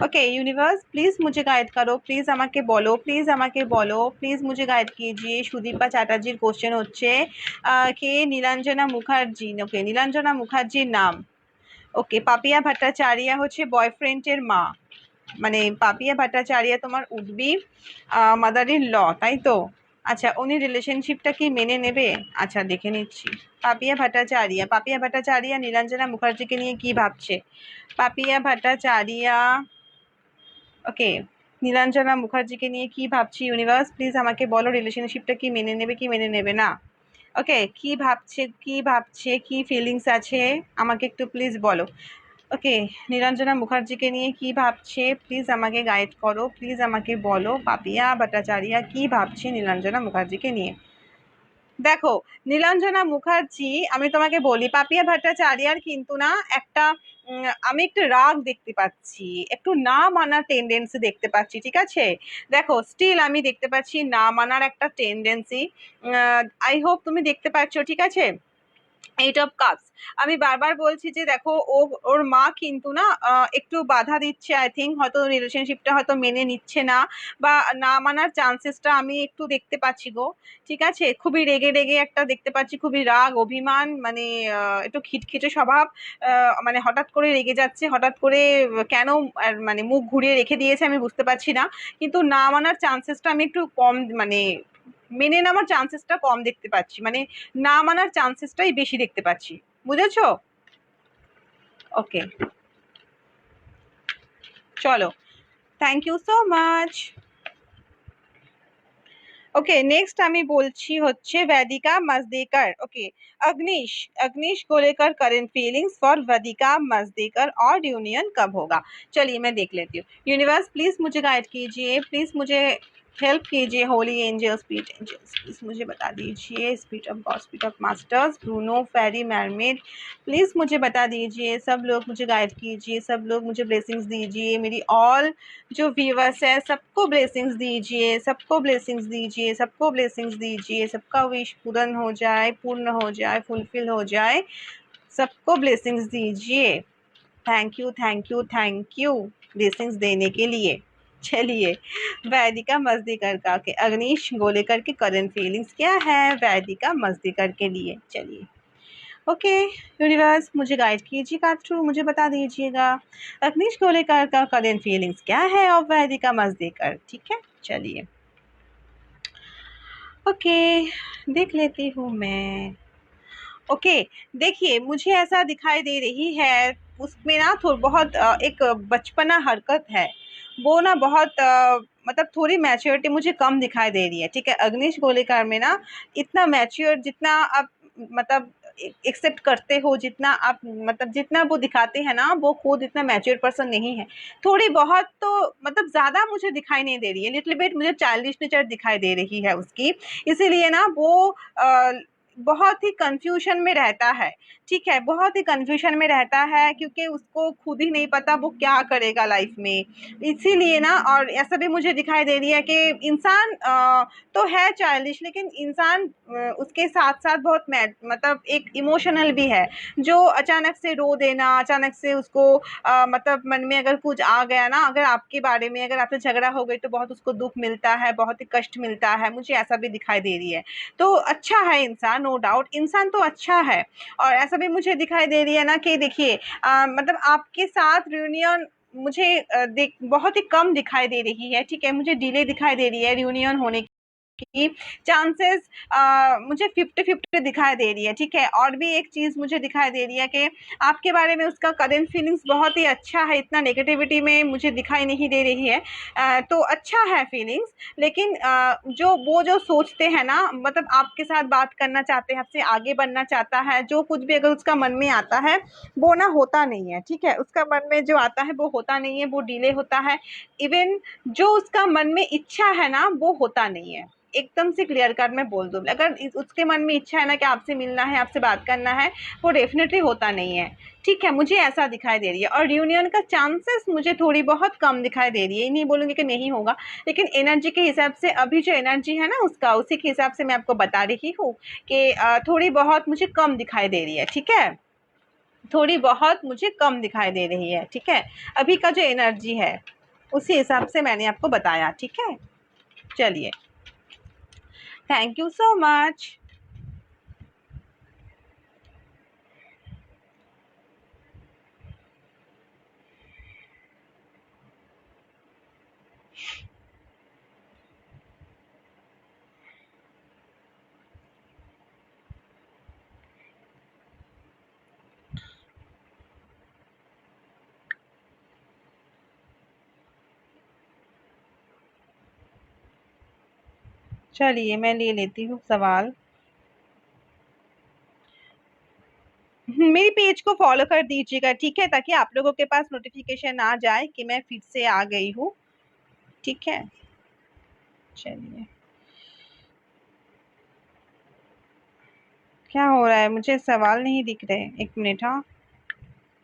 ওকে ইউনিভার্স প্লিজ মুঝে গাইড করো, প্লিজ আমাকে বলো, প্লিজ আমাকে বলো, প্লিজ মুঝে গাইড কিজিয়ে। সুদীপা চ্যাটার্জির কোশ্চেন হচ্ছে কে নীলাঞ্জনা মুখার্জি, ওকে নীলাঞ্জনা মুখার্জির নাম, ওকে পাপিয়া ভট্টাচার্য হচ্ছে বয়ফ্রেন্ডের মা, মানে পাপিয়া ভট্টাচার্য তোমার উডবি মাদার ইন ল, তাই তো। আচ্ছা, উনি রিলেশনশিপটা কি মেনে নেবে? আচ্ছা দেখে নিচ্ছি। পাপিয়া ভট্টাচার্য নীলাঞ্জনা মুখার্জিকে নিয়ে কি ভাবছে? পাপিয়া ভট্টাচার্য, ওকে, নীলাঞ্জনা মুখার্জিকে নিয়ে কি ভাবছি ইউনিভার্স, প্লিজ আমাকে বলো, রিলেশনশিপটা কি মেনে নেবে না? ওকে, কি ভাবছে, কি ফিলিংস আছে আমাকে একটু প্লিজ বলো। ওকে, নীলাঞ্জনা মুখার্জিকে নিয়ে কি ভাবছে, প্লিজ আমাকে গাইড করো, প্লিজ আমাকে বলো, পাপিয়া ভট্টাচার্য কি ভাবছে নীলাঞ্জনা মুখার্জিকে নিয়ে। দেখো নীলাঞ্জনা মুখার্জি, আমি তোমাকে বলি, পাপিয়া ভট্টাচার্যর কিন্তু না একটা আমি একটু রাগ দেখতে পাচ্ছি, একটু না মানার টেন্ডেন্সি দেখতে পাচ্ছি, ঠিক আছে। দেখো স্টিল আমি দেখতে পাচ্ছি না মানার একটা টেন্ডেন্সি, আই হোপ তুমি দেখতে পাচ্ছ, ঠিক আছে। 8 অফ কাপস, আমি বারবার বলছি যে দেখো ওর মা কিন্তু না একটু বাধা দিচ্ছে, আই থিঙ্ক হয়তো রিলেশনশিপটা হয়তো মেনে নিচ্ছে না, বা না মানার চান্সেসটা আমি একটু দেখতে পাচ্ছি গো, ঠিক আছে। খুবই রেগে রেগে একটা দেখতে পাচ্ছি, খুবই রাগ অভিমান, মানে একটু খিটখিটে স্বভাব, মানে হঠাৎ করে রেগে যাচ্ছে, হঠাৎ করে কেন মানে মুখ ঘুরিয়ে রেখে দিয়েছে আমি বুঝতে পারছি না, কিন্তু না মানার চান্সেসটা আমি একটু কম, মানে মেনে নেওয়ার চান্সেসটা কম দেখতে পাচ্ছি, মানে না মানার চান্সেসটাই বেশি দেখতে পাচ্ছি, বুঝেছো? ওকে, চলো, thank you so much. Okay, next আমি বলছি হচ্ছে वेदिका मजदेकर। ओके, अग्निश को लेकर current feelings for Vedika Majdekar और यूनियन कब होगा। चलिए मैं देख लेती हूँ। यूनिवर्स प्लीज मुझे गाइड कीजिए, प्लीज मुझे हेल्प कीजिए। Holy angels, spirit angels, please मुझे बता दीजिए। Spirit of God, spirit of masters, Bruno, fairy, mermaid, please मुझे बता दीजिए। सब लोग मुझे गाइड कीजिए, सब लोग मुझे ब्लेसिंग्स दीजिए। मेरी ऑल जो व्यूवर्स है सबको ब्लेसिंग्स दीजिए, सबको ब्लेसिंग्स दीजिए, सबको ब्लेसिंग्स दीजिए। सबका विश पूर्ण हो जाए, पूर्ण हो जाए, फुलफिल हो जाए। सबको ब्लेसिंग्स दीजिए। Thank you, thank you, thank you blessings देने के लिए। चलिए, वैदिका मजदीकर का के अग्निश गोलेकर की करंट फीलिंग्स क्या है वैदिका मजदीकर के लिए। चलिए, ओके यूनिवर्स मुझे गाइड कीजिएगा, थ्रू मुझे बता दीजिएगा अग्निश गोलेकर का करंट फीलिंग्स क्या है और वैदिका मजदीकर। ठीक है, चलिए ओके देख लेती हूँ मैं। ओके, देखिए मुझे ऐसा दिखाई दे रही है उसमें ना थोड़ा बहुत एक बचपना हरकत है। वो ना बहुत मतलब थोड़ी मैच्योरिटी मुझे कम दिखाई दे रही है। ठीक है, अग्निश गोलेकार में ना इतना मैच्योर जितना आप मतलब एक्सेप्ट करते हो, जितना आप मतलब जितना वो दिखाते हैं ना, वो खुद इतना मैच्योर पर्सन नहीं है। थोड़ी बहुत तो मतलब ज़्यादा मुझे दिखाई नहीं दे रही है, लिटिल बिट मुझे चाइल्डिश नेचर दिखाई दे रही है उसकी। इसीलिए ना वो बहुत ही कन्फ्यूजन में रहता है। ठीक है, बहुत ही कन्फ्यूजन में रहता है क्योंकि उसको खुद ही नहीं पता वो क्या करेगा लाइफ में। इसीलिए ना, और ऐसा भी मुझे दिखाई दे रही है कि इंसान तो है चाइल्डिश, लेकिन इंसान उसके साथ साथ बहुत मतलब एक इमोशनल भी है। जो अचानक से रो देना, अचानक से उसको मतलब मन में अगर कुछ आ गया ना, अगर आपके बारे में अगर आपसे झगड़ा हो गई तो बहुत उसको दुख मिलता है, बहुत ही कष्ट मिलता है। मुझे ऐसा भी दिखाई दे रही है। तो अच्छा है इंसान, नो डाउट इंसान तो अच्छा है। और ऐसा भी मुझे दिखाई दे रही है ना कि देखिए मतलब आपके साथ रियूनियन मुझे देख बहुत ही कम दिखाई दे रही है। ठीक है, मुझे डिले दिखाई दे रही है रियूनियन होने की। चांसेस मुझे 50-50 दिखाई दे रही है। ठीक है, और भी एक चीज़ मुझे दिखाई दे रही है कि आपके बारे में उसका करंट फीलिंग्स बहुत ही अच्छा है, इतना नेगेटिविटी में मुझे दिखाई नहीं दे रही है। तो अच्छा है फीलिंग्स, लेकिन जो वो जो सोचते हैं ना, मतलब आपके साथ बात करना चाहते हैं, आपसे आगे बढ़ना चाहता है, जो कुछ भी अगर उसका मन में आता है वो ना होता नहीं है। ठीक है, उसका मन में जो आता है वो होता नहीं है, वो डिले होता है। इवन जो उसका मन में इच्छा है ना वो होता नहीं है। एकदम से क्लियर कट मैं बोल दूँ, अगर उसके मन में इच्छा है ना कि आपसे मिलना है, आपसे बात करना है, वो डेफिनेटली होता नहीं है। ठीक है, मुझे ऐसा दिखाई दे रही है। और रियूनियन का चांसेस मुझे थोड़ी बहुत कम दिखाई दे रही है। नहीं बोलूँगी कि नहीं होगा, लेकिन एनर्जी के हिसाब से अभी जो एनर्जी है ना उसका, उसी के हिसाब से मैं आपको बता रही हूँ कि थोड़ी बहुत मुझे कम दिखाई दे रही है। ठीक है, थोड़ी बहुत मुझे कम दिखाई दे रही है। ठीक है, अभी का जो एनर्जी है उसी हिसाब से मैंने आपको बताया। ठीक है, चलिए, थैंक यू सो मच। चलिए मैं ले लेती हूँ सवाल। मेरी पेज को फॉलो कर दीजिएगा, ठीक है, ताकि आप लोगों के पास नोटिफिकेशन आ जाए कि मैं फिर से आ गई हूँ। ठीक है, चलिए, क्या हो रहा है, मुझे सवाल नहीं दिख रहे। एक मिनट, हाँ,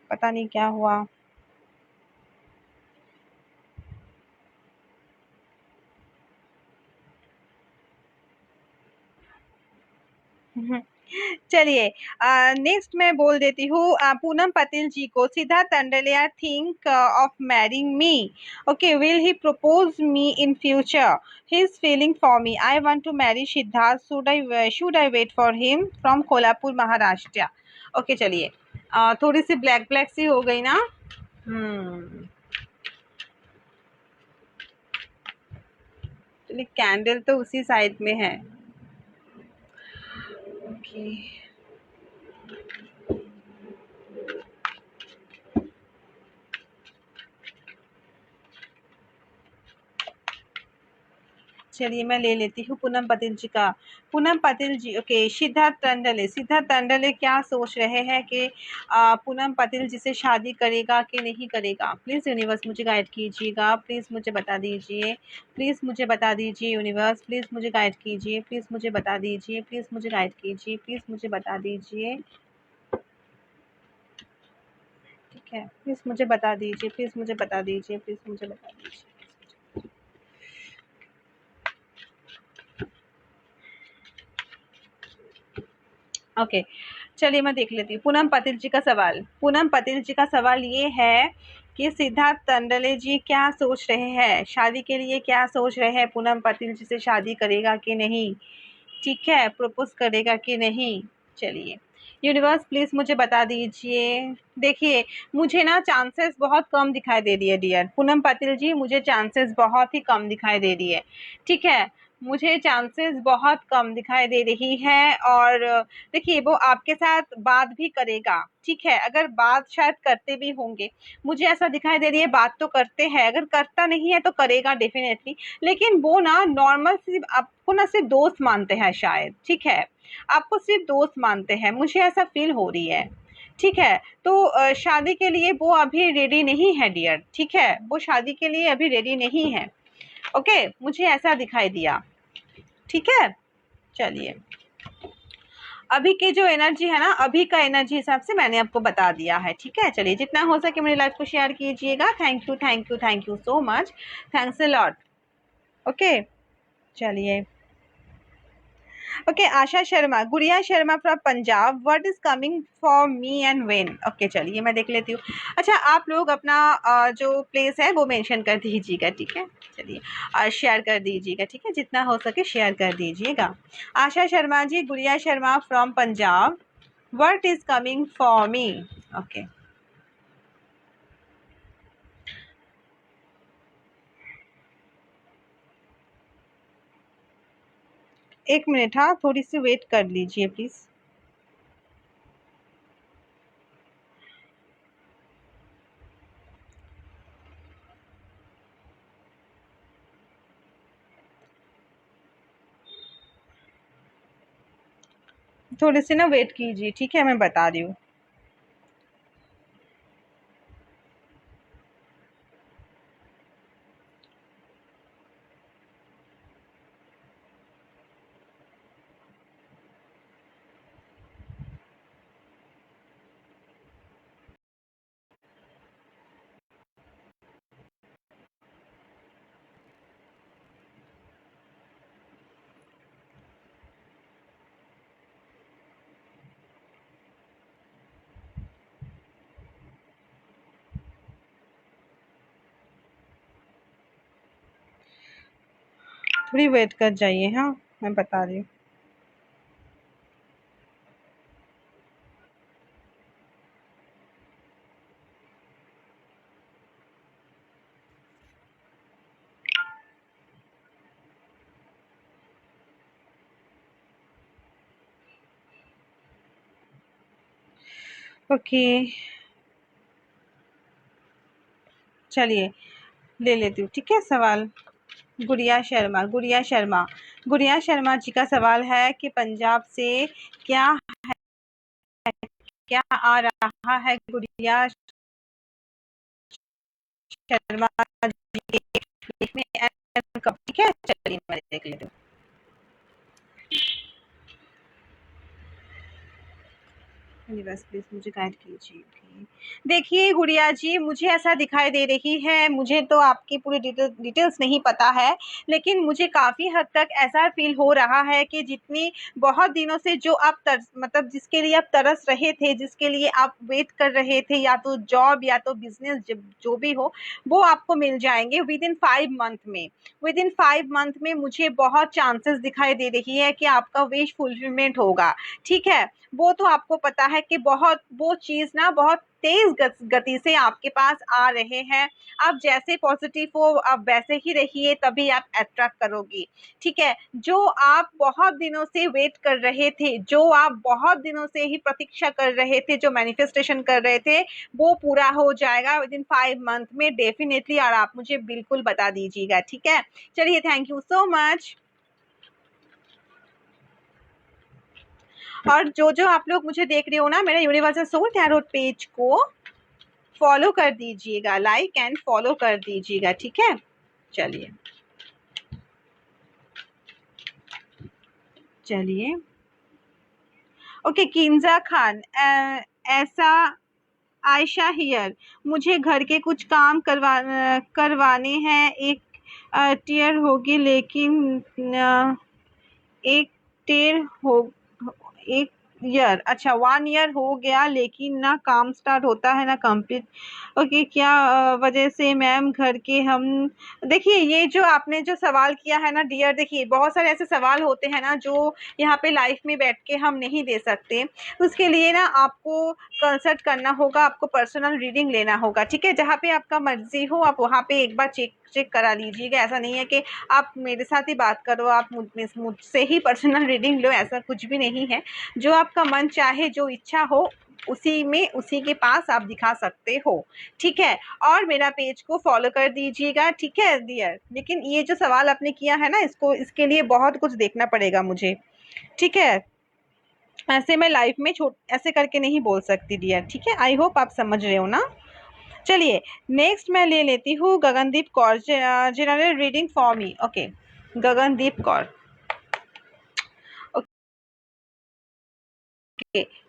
पता नहीं क्या हुआ। चलिए, नेक्स्ट मैं बोल देती हूँ पूनम पटेल जी को। Siddharth Tandaliya think of marrying me. Okay, will he propose me in future. He is feeling for me, I want to marry Siddharth, should I wait for him, from Kolhapur Maharashtra. Okay, चलिए, थोड़ी सी ब्लैक ब्लैक सी हो गई ना। चलिए, कैंडल तो उसी साइड में है। ओके, चलिए मैं ले लेती हूँ पूनम पटेल जी का। पूनम पटेल जी, ओके। सिद्धार्थ टंडले, सिद्धार्थ टंडले क्या सोच रहे हैं कि पूनम पटेल जी से शादी करेगा कि नहीं करेगा? प्लीज़ यूनिवर्स मुझे गाइड कीजिएगा, प्लीज़ मुझे बता दीजिए, प्लीज़ मुझे बता दीजिए यूनिवर्स, प्लीज़ मुझे गाइड कीजिए, प्लीज़ मुझे बता दीजिए, प्लीज़ मुझे गाइड कीजिए, प्लीज़ मुझे बता दीजिए। ठीक है, प्लीज़ मुझे बता दीजिए, प्लीज़ मुझे बता दीजिए, प्लीज़ मुझे बता दीजिए। ओके, चलिए मैं देख लेती हूँ पूनम पटेल जी का सवाल। पूनम पटेल जी का सवाल ये है कि सिद्धार्थ टंडले जी क्या सोच रहे हैं, शादी के लिए क्या सोच रहे हैं, पूनम पटेल जी से शादी करेगा कि नहीं, ठीक है, प्रपोज करेगा कि नहीं। चलिए यूनिवर्स प्लीज़ मुझे बता दीजिए। देखिए मुझे ना चांसेस बहुत कम दिखाई दे रही है डियर पूनम पटेल जी, मुझे चांसेस बहुत ही कम दिखाई दे रही है। ठीक है, मुझे चांसेस बहुत कम दिखाई दे रही है। और देखिए वो आपके साथ बात भी करेगा, ठीक है, अगर बात शायद करते भी होंगे, मुझे ऐसा दिखाई दे रही है बात तो करते हैं, अगर करता नहीं है तो करेगा डेफिनेटली। लेकिन वो ना नॉर्मल सिर्फ आपको ना सिर्फ दोस्त मानते हैं शायद, ठीक है, आपको सिर्फ दोस्त मानते हैं, मुझे ऐसा फील हो रही है। ठीक है, तो शादी के लिए वो अभी रेडी नहीं है डियर, ठीक है, वो शादी के लिए अभी रेडी नहीं है। ओके, मुझे ऐसा दिखाई दिया। ठीक है, चलिए अभी की जो एनर्जी है ना, अभी का एनर्जी हिसाब से मैंने आपको बता दिया है। ठीक है, चलिए जितना हो सके मेरी लाइफ को शेयर कीजिएगा। Thank you thank you thank you so much, thanks a lot. Okay, चलिए ओके। आशा शर्मा, गुड़िया Sharma from Punjab, what is coming for me and when? Okay, चलिए मैं देख लेती हूँ। अच्छा, आप लोग अपना जो प्लेस है वो मेंशन कर दीजिएगा, ठीक है, चलिए और शेयर कर दीजिएगा, ठीक है, जितना हो सके शेयर कर दीजिएगा। आशा शर्मा जी, गुड़िया Sharma from Punjab, what is coming for me? Okay, एक मिनट, हाँ थोड़ी सी वेट कर लीजिए प्लीज़। थोड़ी सी ना वेट कीजिए, ठीक है, मैं बता रही हूँ। थोड़ी वेट कर जाइए, हाँ मैं बता रही हूँ। ओके, चलिए ले लेती हूँ, ठीक है। सवाल गुड़िया शर्मा, गुड़िया शर्मा, गुड़िया शर्मा जी का सवाल है कि पंजाब से क्या क्या आ रहा है गुड़िया शर्मा जी के देखने कब? ठीक है, चलिए मैं देख लेती हूँ। बस प्लीज मुझे गाइड कीजिए। देखिए गुड़िया जी, मुझे ऐसा दिखाई दे रही है, मुझे तो आपकी पूरी डिटेल्स नहीं पता है, लेकिन मुझे काफ़ी हद तक ऐसा फील हो रहा है कि जितनी बहुत दिनों से जो आप मतलब जिसके लिए आप तरस रहे थे, जिसके लिए आप वेट कर रहे थे, या तो जॉब या तो बिजनेस, जो भी हो, वो आपको मिल जाएंगे विद इन 5 मंथ में। विद इन 5 मंथ में मुझे बहुत चांसेस दिखाई दे रही है कि आपका विश फुलफिलमेंट होगा। ठीक है, वो तो आपको पता है कि बहुत वो चीज़ ना बहुत तेज गति से आपके पास आ रहे हैं। आप जैसे पॉजिटिव हो आप वैसे ही रहिए, तभी आप अट्रैक्ट करोगे। ठीक है, जो आप बहुत दिनों से वेट कर रहे थे, जो आप बहुत दिनों से ही प्रतीक्षा कर रहे थे, जो मैनिफेस्टेशन कर रहे थे, वो पूरा हो जाएगा विद इन 5 मंथ में डेफिनेटली, और आप मुझे बिल्कुल बता दीजिएगा। ठीक है, चलिए, थैंक यू सो मच। और जो जो आप लोग मुझे देख रहे हो ना, मेरे यूनिवर्सल सोल टैरोट पेज को फॉलो कर दीजिएगा, लाइक एंड फॉलो कर दीजिएगा। ठीक है, चलिए चलिए। ओके, किंजा खान, ऐसा आयशा हियर, मुझे घर के कुछ काम करवाने हैं। एक टीयर होगी लेकिन एक टेर हो एक ईयर, अच्छा 1 ईयर हो गया लेकिन ना काम स्टार्ट होता है ना कंप्लीट। ओके, क्या वजह से मैम? घर के हम, देखिए ये जो आपने जो सवाल किया है ना डियर, देखिए बहुत सारे ऐसे सवाल होते हैं ना जो यहाँ पे लाइफ में बैठ के हम नहीं दे सकते। उसके लिए ना आपको कंसल्ट करना होगा, आपको पर्सनल रीडिंग लेना होगा। ठीक है, जहाँ पे आपका मर्जी हो आप वहाँ पे एक बार चेक करा लीजिएगा। ऐसा नहीं है कि आप मेरे साथ ही बात करो, आप मुझसे ही पर्सनल रीडिंग लो, ऐसा कुछ भी नहीं है। जो आपका मन चाहे, जो इच्छा हो, उसी के पास आप दिखा सकते हो। ठीक है, और मेरा पेज को फॉलो कर दीजिएगा। ठीक है डियर, लेकिन ये जो सवाल आपने किया है ना, इसके लिए बहुत कुछ देखना पड़ेगा मुझे। ठीक है, ऐसे मैं लाइफ में ऐसे करके नहीं बोल सकती डियर। ठीक है, आई होप आप समझ रहे हो ना। चलिए, नेक्स्ट मैं ले लेती हूँ Gagandeep Kaur, general reading for me. Okay, Gagandeep Kaur. Okay,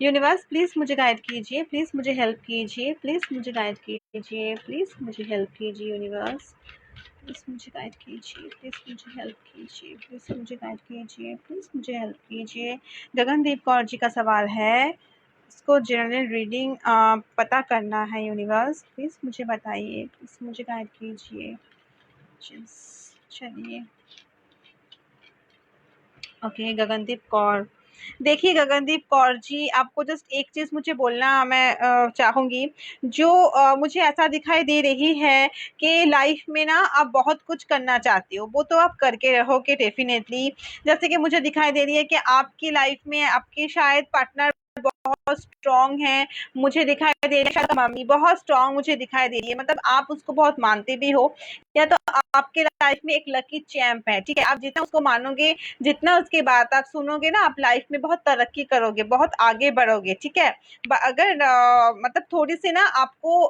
universe please मुझे गाइड कीजिए, प्लीज़ मुझे हेल्प कीजिए, प्लीज़ मुझे गाइड कीजिए, प्लीज़ मुझे हेल्प कीजिए यूनिवर्स, प्लीज़ मुझे गाइड कीजिए, प्लीज़ मुझे हेल्प कीजिए, प्लीज़ मुझे गाइड कीजिए, प्लीज़ मुझे हेल्प कीजिए। गगनदीप कौर जी का सवाल है, इसको जनरल रीडिंग पता करना है यूनिवर्स, प्लीज़ मुझे बताइए, प्लीज़ मुझे गाइड कीजिए। चलिए, ओके गगनदीप कौर, देखिए गगनदीप कौर जी, आपको जस्ट एक चीज़ मुझे बोलना मैं चाहूँगी। जो मुझे ऐसा दिखाई दे रही है कि लाइफ में ना आप बहुत कुछ करना चाहती हो, वो तो आप करके रहोगे डेफिनेटली। जैसे कि मुझे दिखाई दे रही है कि आपकी लाइफ में आपके शायद पार्टनर बहुत स्ट्रॉन्ग है, मुझे दिखाई दे रही है शायद मम्मी बहुत स्ट्रॉन्ग मुझे दिखाई दे रही है, मतलब आप उसको बहुत मानते भी हो, या तो आपके लाइफ में एक लकी चैम्प है। ठीक है, आप जितना उसको मानोगे, जितना उसकी बात आप सुनोगे ना, आप लाइफ में बहुत तरक्की करोगे, बहुत आगे बढ़ोगे। ठीक है, अगर मतलब थोड़ी सी ना आपको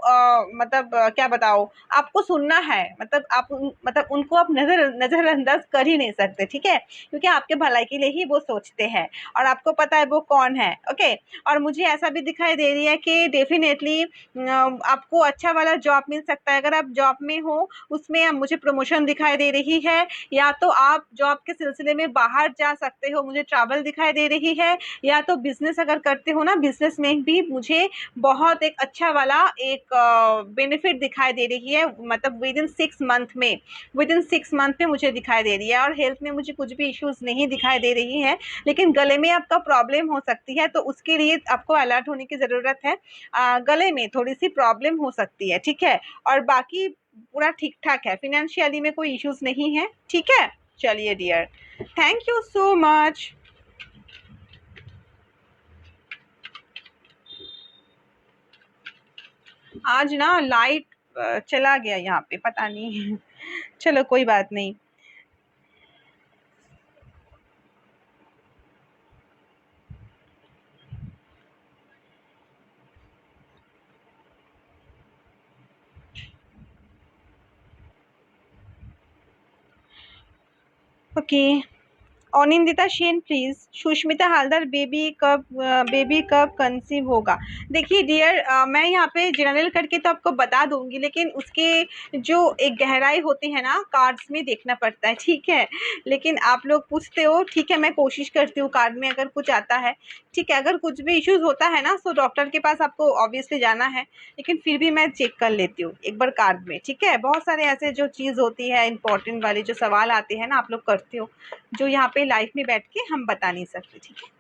मतलब क्या बताओ, आपको सुनना है, मतलब आप मतलब उनको आप नजरअंदाज कर ही नहीं सकते। ठीक है, क्योंकि आपके भलाई के लिए ही वो सोचते हैं, और आपको पता है वो कौन है। ओके, और मुझे ऐसा भी दिखाई दे रही है कि डेफिनेटली आपको अच्छा वाला जॉब मिल सकता है। अगर आप जॉब में हो, उसमें मुझे प्रमोशन दिखाई दे रही है, या तो आप जॉब के सिलसिले में बाहर जा सकते हो, मुझे ट्रैवल दिखाई दे रही है, या तो बिजनेस अगर करते हो ना, बिजनेस में भी मुझे बहुत एक अच्छा वाला एक बेनिफिट दिखाई दे रही है, मतलब विद इन 6 मंथ में मुझे दिखाई दे रही है। और हेल्थ में मुझे कुछ भी इश्यूज नहीं दिखाई दे रही है, लेकिन गले में आपका प्रॉब्लम हो सकती है, तो उसके लिए आपको अलर्ट होने की ज़रूरत है। गले में थोड़ी सी प्रॉब्लम हो सकती है। ठीक है, और बाकी पूरा ठीक ठाक है, फिनेंशियली में कोई इश्यूज नहीं है। ठीक है, चलिए dear, thank you so much. आज ना लाइट चला गया यहाँ पे, पता नहीं चलो कोई बात नहीं। Okay, Anindita Sen please, Sushmita Haldar, baby कब कंसीव होगा? देखिए डियर, मैं यहाँ पे जनरल करके तो आपको बता दूंगी, लेकिन उसके जो एक गहराई होती है ना, कार्ड्स में देखना पड़ता है। ठीक है, लेकिन आप लोग पूछते हो, ठीक है मैं कोशिश करती हूँ कार्ड में अगर कुछ आता है। ठीक है, अगर कुछ भी इश्यूज होता है ना, तो डॉक्टर के पास आपको ऑब्वियसली जाना है, लेकिन फिर भी मैं चेक कर लेती हूँ एक बार कार्ड में। ठीक है, बहुत सारे ऐसे जो चीज़ होती है इंपॉर्टेंट वाली, जो सवाल आते हैं ना, आप लोग करते हो, जो यहाँ पे लाइफ में बैठ के हम बता नहीं सकते। ठीक है,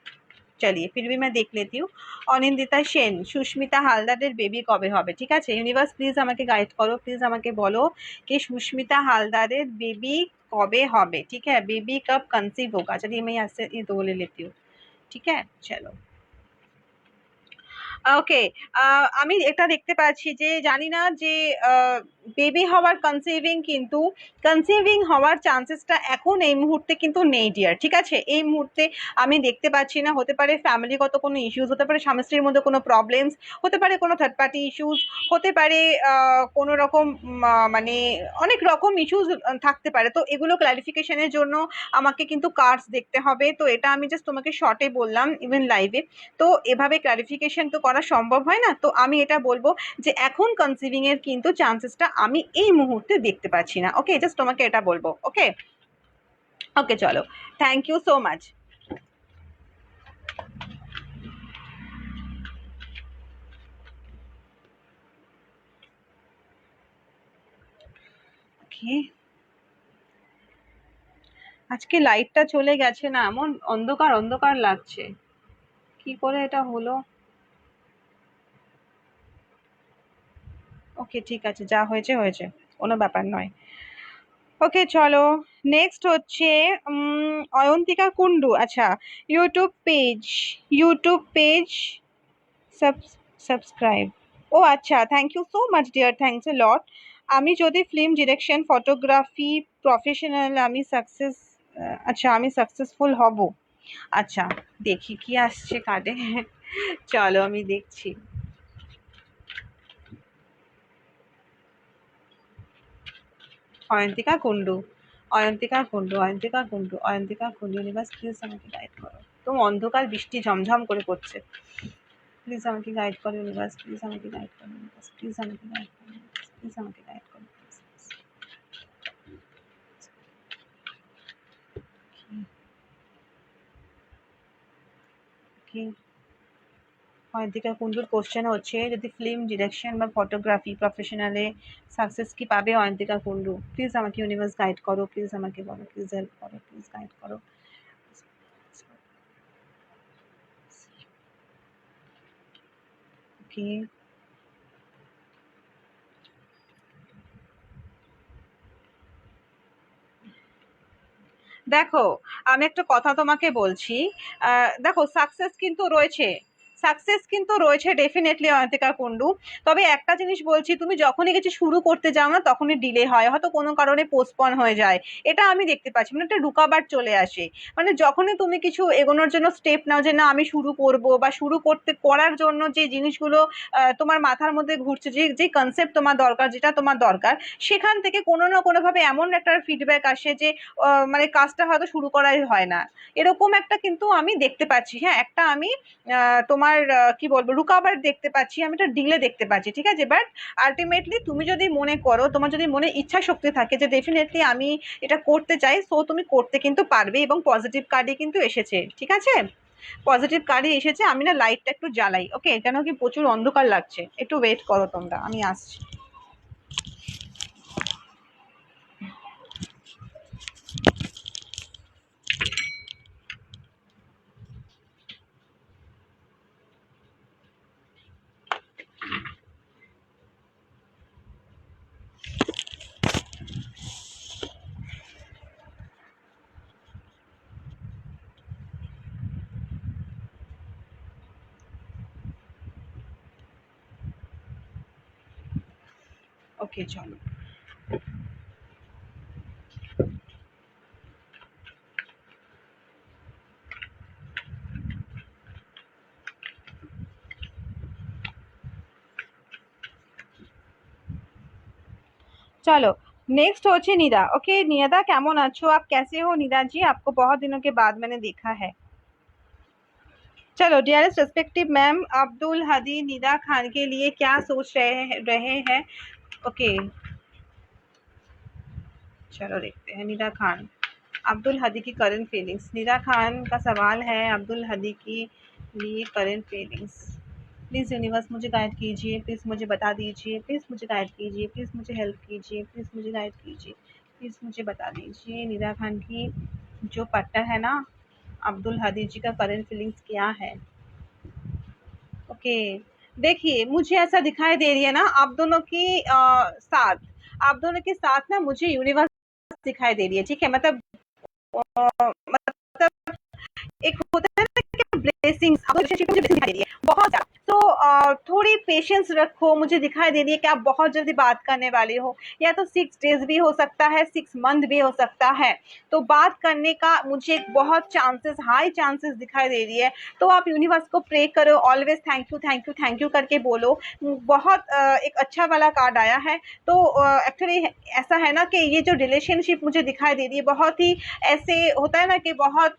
चलिए फिर भी मैं देख लेती हूँ। অনিন্দিতা সেন, সুস্মিতা হালদারের বেবি কবে হবে? ঠিক আছে ইউনিভার্স প্লিজ আমাকে গাইড করো, প্লিজ আমাকে বলো कि সুস্মিতা হালদারের বেবি कब হবে। ठीक है बेबी कब कंसीव होगा। चलिए मैं यहाँ से ये 2 ले लेती हूँ। ठीक है चलो ওকে। আমি এটা দেখতে পাচ্ছি যে জানি না যে বেবি হওয়ার কনসিভিং হওয়ার চান্সেসটা এখন এই মুহূর্তে কিন্তু নেই ডিয়ার। ঠিক আছে এই মুহূর্তে আমি দেখতে পাচ্ছি না। হতে পারে ফ্যামিলিগত কোনো ইস্যুস, হতে পারে স্বামী স্ত্রীর মধ্যে কোনো প্রবলেমস, হতে পারে কোনো থার্ড পার্টি ইস্যুস, হতে পারে কোনো রকম মানে অনেক রকম ইস্যুস থাকতে পারে। তো এগুলো ক্লারিফিকেশনের জন্য আমাকে কিন্তু কার্ডস দেখতে হবে। তো এটা আমি জাস্ট তোমাকে শর্টে বললাম ইভেন লাইভে। তো এভাবে ক্লারিফিকেশন তো করা সম্ভব হয় না। তো আমি এটা বলবো যে এখন কনসিভিং এর কিন্তু চান্সেসটা আমি এই মুহূর্তে দেখতে পাচ্ছি না। ওকে জাস্ট তোমাকে এটা বলবো। ওকে ওকে চলো থ্যাংক ইউ সো মাচ। ওকে আজকে লাইটটা চলে গেছে না, এমন অন্ধকার অন্ধকার লাগছে, কি করে এটা হলো? ওকে ঠিক আছে যা হয়েছে হয়েছে, কোনো ব্যাপার নয়। ওকে চলো নেক্সট হচ্ছে অয়ন্তিকা কুন্ডু। আচ্ছা ইউটিউব পেজ সাবস্ক্রাইব। ও আচ্ছা thank you so much dear, thanks a lot. আমি যদি ফিল্ম ডিরেকশন ফটোগ্রাফি প্রফেশনাল আমি সাকসেসফুল হব। আচ্ছা দেখি কি আসছে কার্ডে চলো আমি দেখছি। অয়ন্তিকা কুন্ডু ইউনিভার্স প্লিজ আমাকে গাইড করো। তো অন্ধকার বৃষ্টি ঝমঝম করে পড়ছে, প্লিজ আমাকে গাইড করো ইউনিভার্স, প্লিজ আমাকে গাইড করো ইউনিভার্স, প্লিজ আমাকে গাইড করো ইউনিভার্স, প্লিজ আমাকে গাইড করো। অয়ন্তিকা কুন্ডুর কোশ্চেন হচ্ছে যদি ফিল্ম ডিরেকশন বা ফটোগ্রাফি প্রফেশনালে সাকসেস কি পাবে অয়ন্তিকা কুন্ডু? প্লিজ আমাকে ইউনিভার্স গাইড করো, প্লিজ আমাকে বলো, প্লিজ হেল্প করো, প্লিজ গাইড করো। ওকে দেখো আমি একটা কথা তোমাকে বলছি, দেখো সাকসেস কিন্তু রয়েছে ডেফিনেটলি অয়ন্তিকা কুন্ডু। তবে একটা জিনিস বলছি, তুমি যখনই কিছু শুরু করতে যাও না তখনই ডিলে হয়, হয়তো কোনো কারণে পোস্টপন হয়ে যায়, এটা আমি দেখতে পাচ্ছি। মানে একটা রুকাবার চলে আসে। মানে যখনই তুমি কিছু এগোনোর জন্য স্টেপ নাও যে না আমি শুরু করব, বা শুরু করার জন্য যে জিনিসগুলো তোমার মাথার মধ্যে ঘুরছে, যে কনসেপ্ট তোমার দরকার, যেটা তোমার দরকার, সেখান থেকে কোনো না কোনোভাবে এমন একটা ফিডব্যাক আসে যে মানে কাজটা হয়তো শুরু করাই হয় না। এরকম একটা কিন্তু আমি দেখতে পাচ্ছি। হ্যাঁ একটা আমি তোমার কি বলবো রুকাবার দেখতে পাচ্ছি, আমি একটা ডিলে দেখতে পাচ্ছি। ঠিক আছে বাট আলটিমেটলি তুমি যদি মনে করো, তোমার যদি মনে ইচ্ছা শক্তি থাকে যে ডেফিনেটলি আমি এটা করতে চাই, সো তুমি করতে কিন্তু পারবে। এবং পজিটিভ কার্ডই কিন্তু এসেছে। ঠিক আছে পজিটিভ কার্ডই এসেছে। আমি না লাইটটা একটু জ্বালাই। ওকে কেন কি প্রচুর অন্ধকার লাগছে, একটু ওয়েট করো তোমরা, আমি আসছি। ওকে চলো चलो नेक्स्ट हो निदा। ओके निदा केमन आछो, आप कैसे हो निदा जी? आपको बहुत दिनों के बाद मैंने देखा है। चलो डियरेस्ट रेस्पेक्टिव मैम, अब्दुल हदी निदा खान के लिए क्या सोच रहे हैं? ओके चलो देखते हैं निदा खान, अब्दुल हदी की करंट फीलिंग्स। निदा खान का सवाल है अब्दुल हदी की लिए करंट फीलिंग्स। प्लीज़ यूनिवर्स मुझे गाइड कीजिए, प्लीज़ मुझे बता दीजिए, प्लीज़ मुझे गाइड कीजिए, प्लीज़ मुझे हेल्प कीजिए, प्लीज़ मुझे गाइड कीजिए, प्लीज़ मुझे बता दीजिए। निदा खान की जो पार्टनर है ना अब्दुल हदी जी का करंट फीलिंग्स क्या है? ओके, देखिए मुझे ऐसा दिखाई दे रही है ना, आप दोनों की साथ, आप दोनों के साथ ना मुझे यूनिवर्स दिखाई दे रही है, ठीक है? मतलब मतलब एक होता है ना कि ब्लेसिंग्स आपको रिलेशनशिप में मुझे दिखाई दे रही है बहुत ज़्यादा। तो थोड़ी पेशेंस रखो, मुझे दिखाई दे रही है कि आप बहुत जल्दी बात करने वाले हो, या तो 6 डेज़ भी हो सकता है, 6 मंथ भी हो सकता है। तो बात करने का मुझे बहुत चांसेस, हाई चांसेस दिखाई दे रही है। तो आप यूनिवर्स को प्रे करो, always thank you, thank you, thank you करके बोलो। बहुत एक अच्छा वाला कार्ड आया है। तो एक्चुअली ऐसा है ना कि ये जो रिलेशनशिप मुझे दिखाई दे रही है, बहुत ही ऐसे होता है ना कि बहुत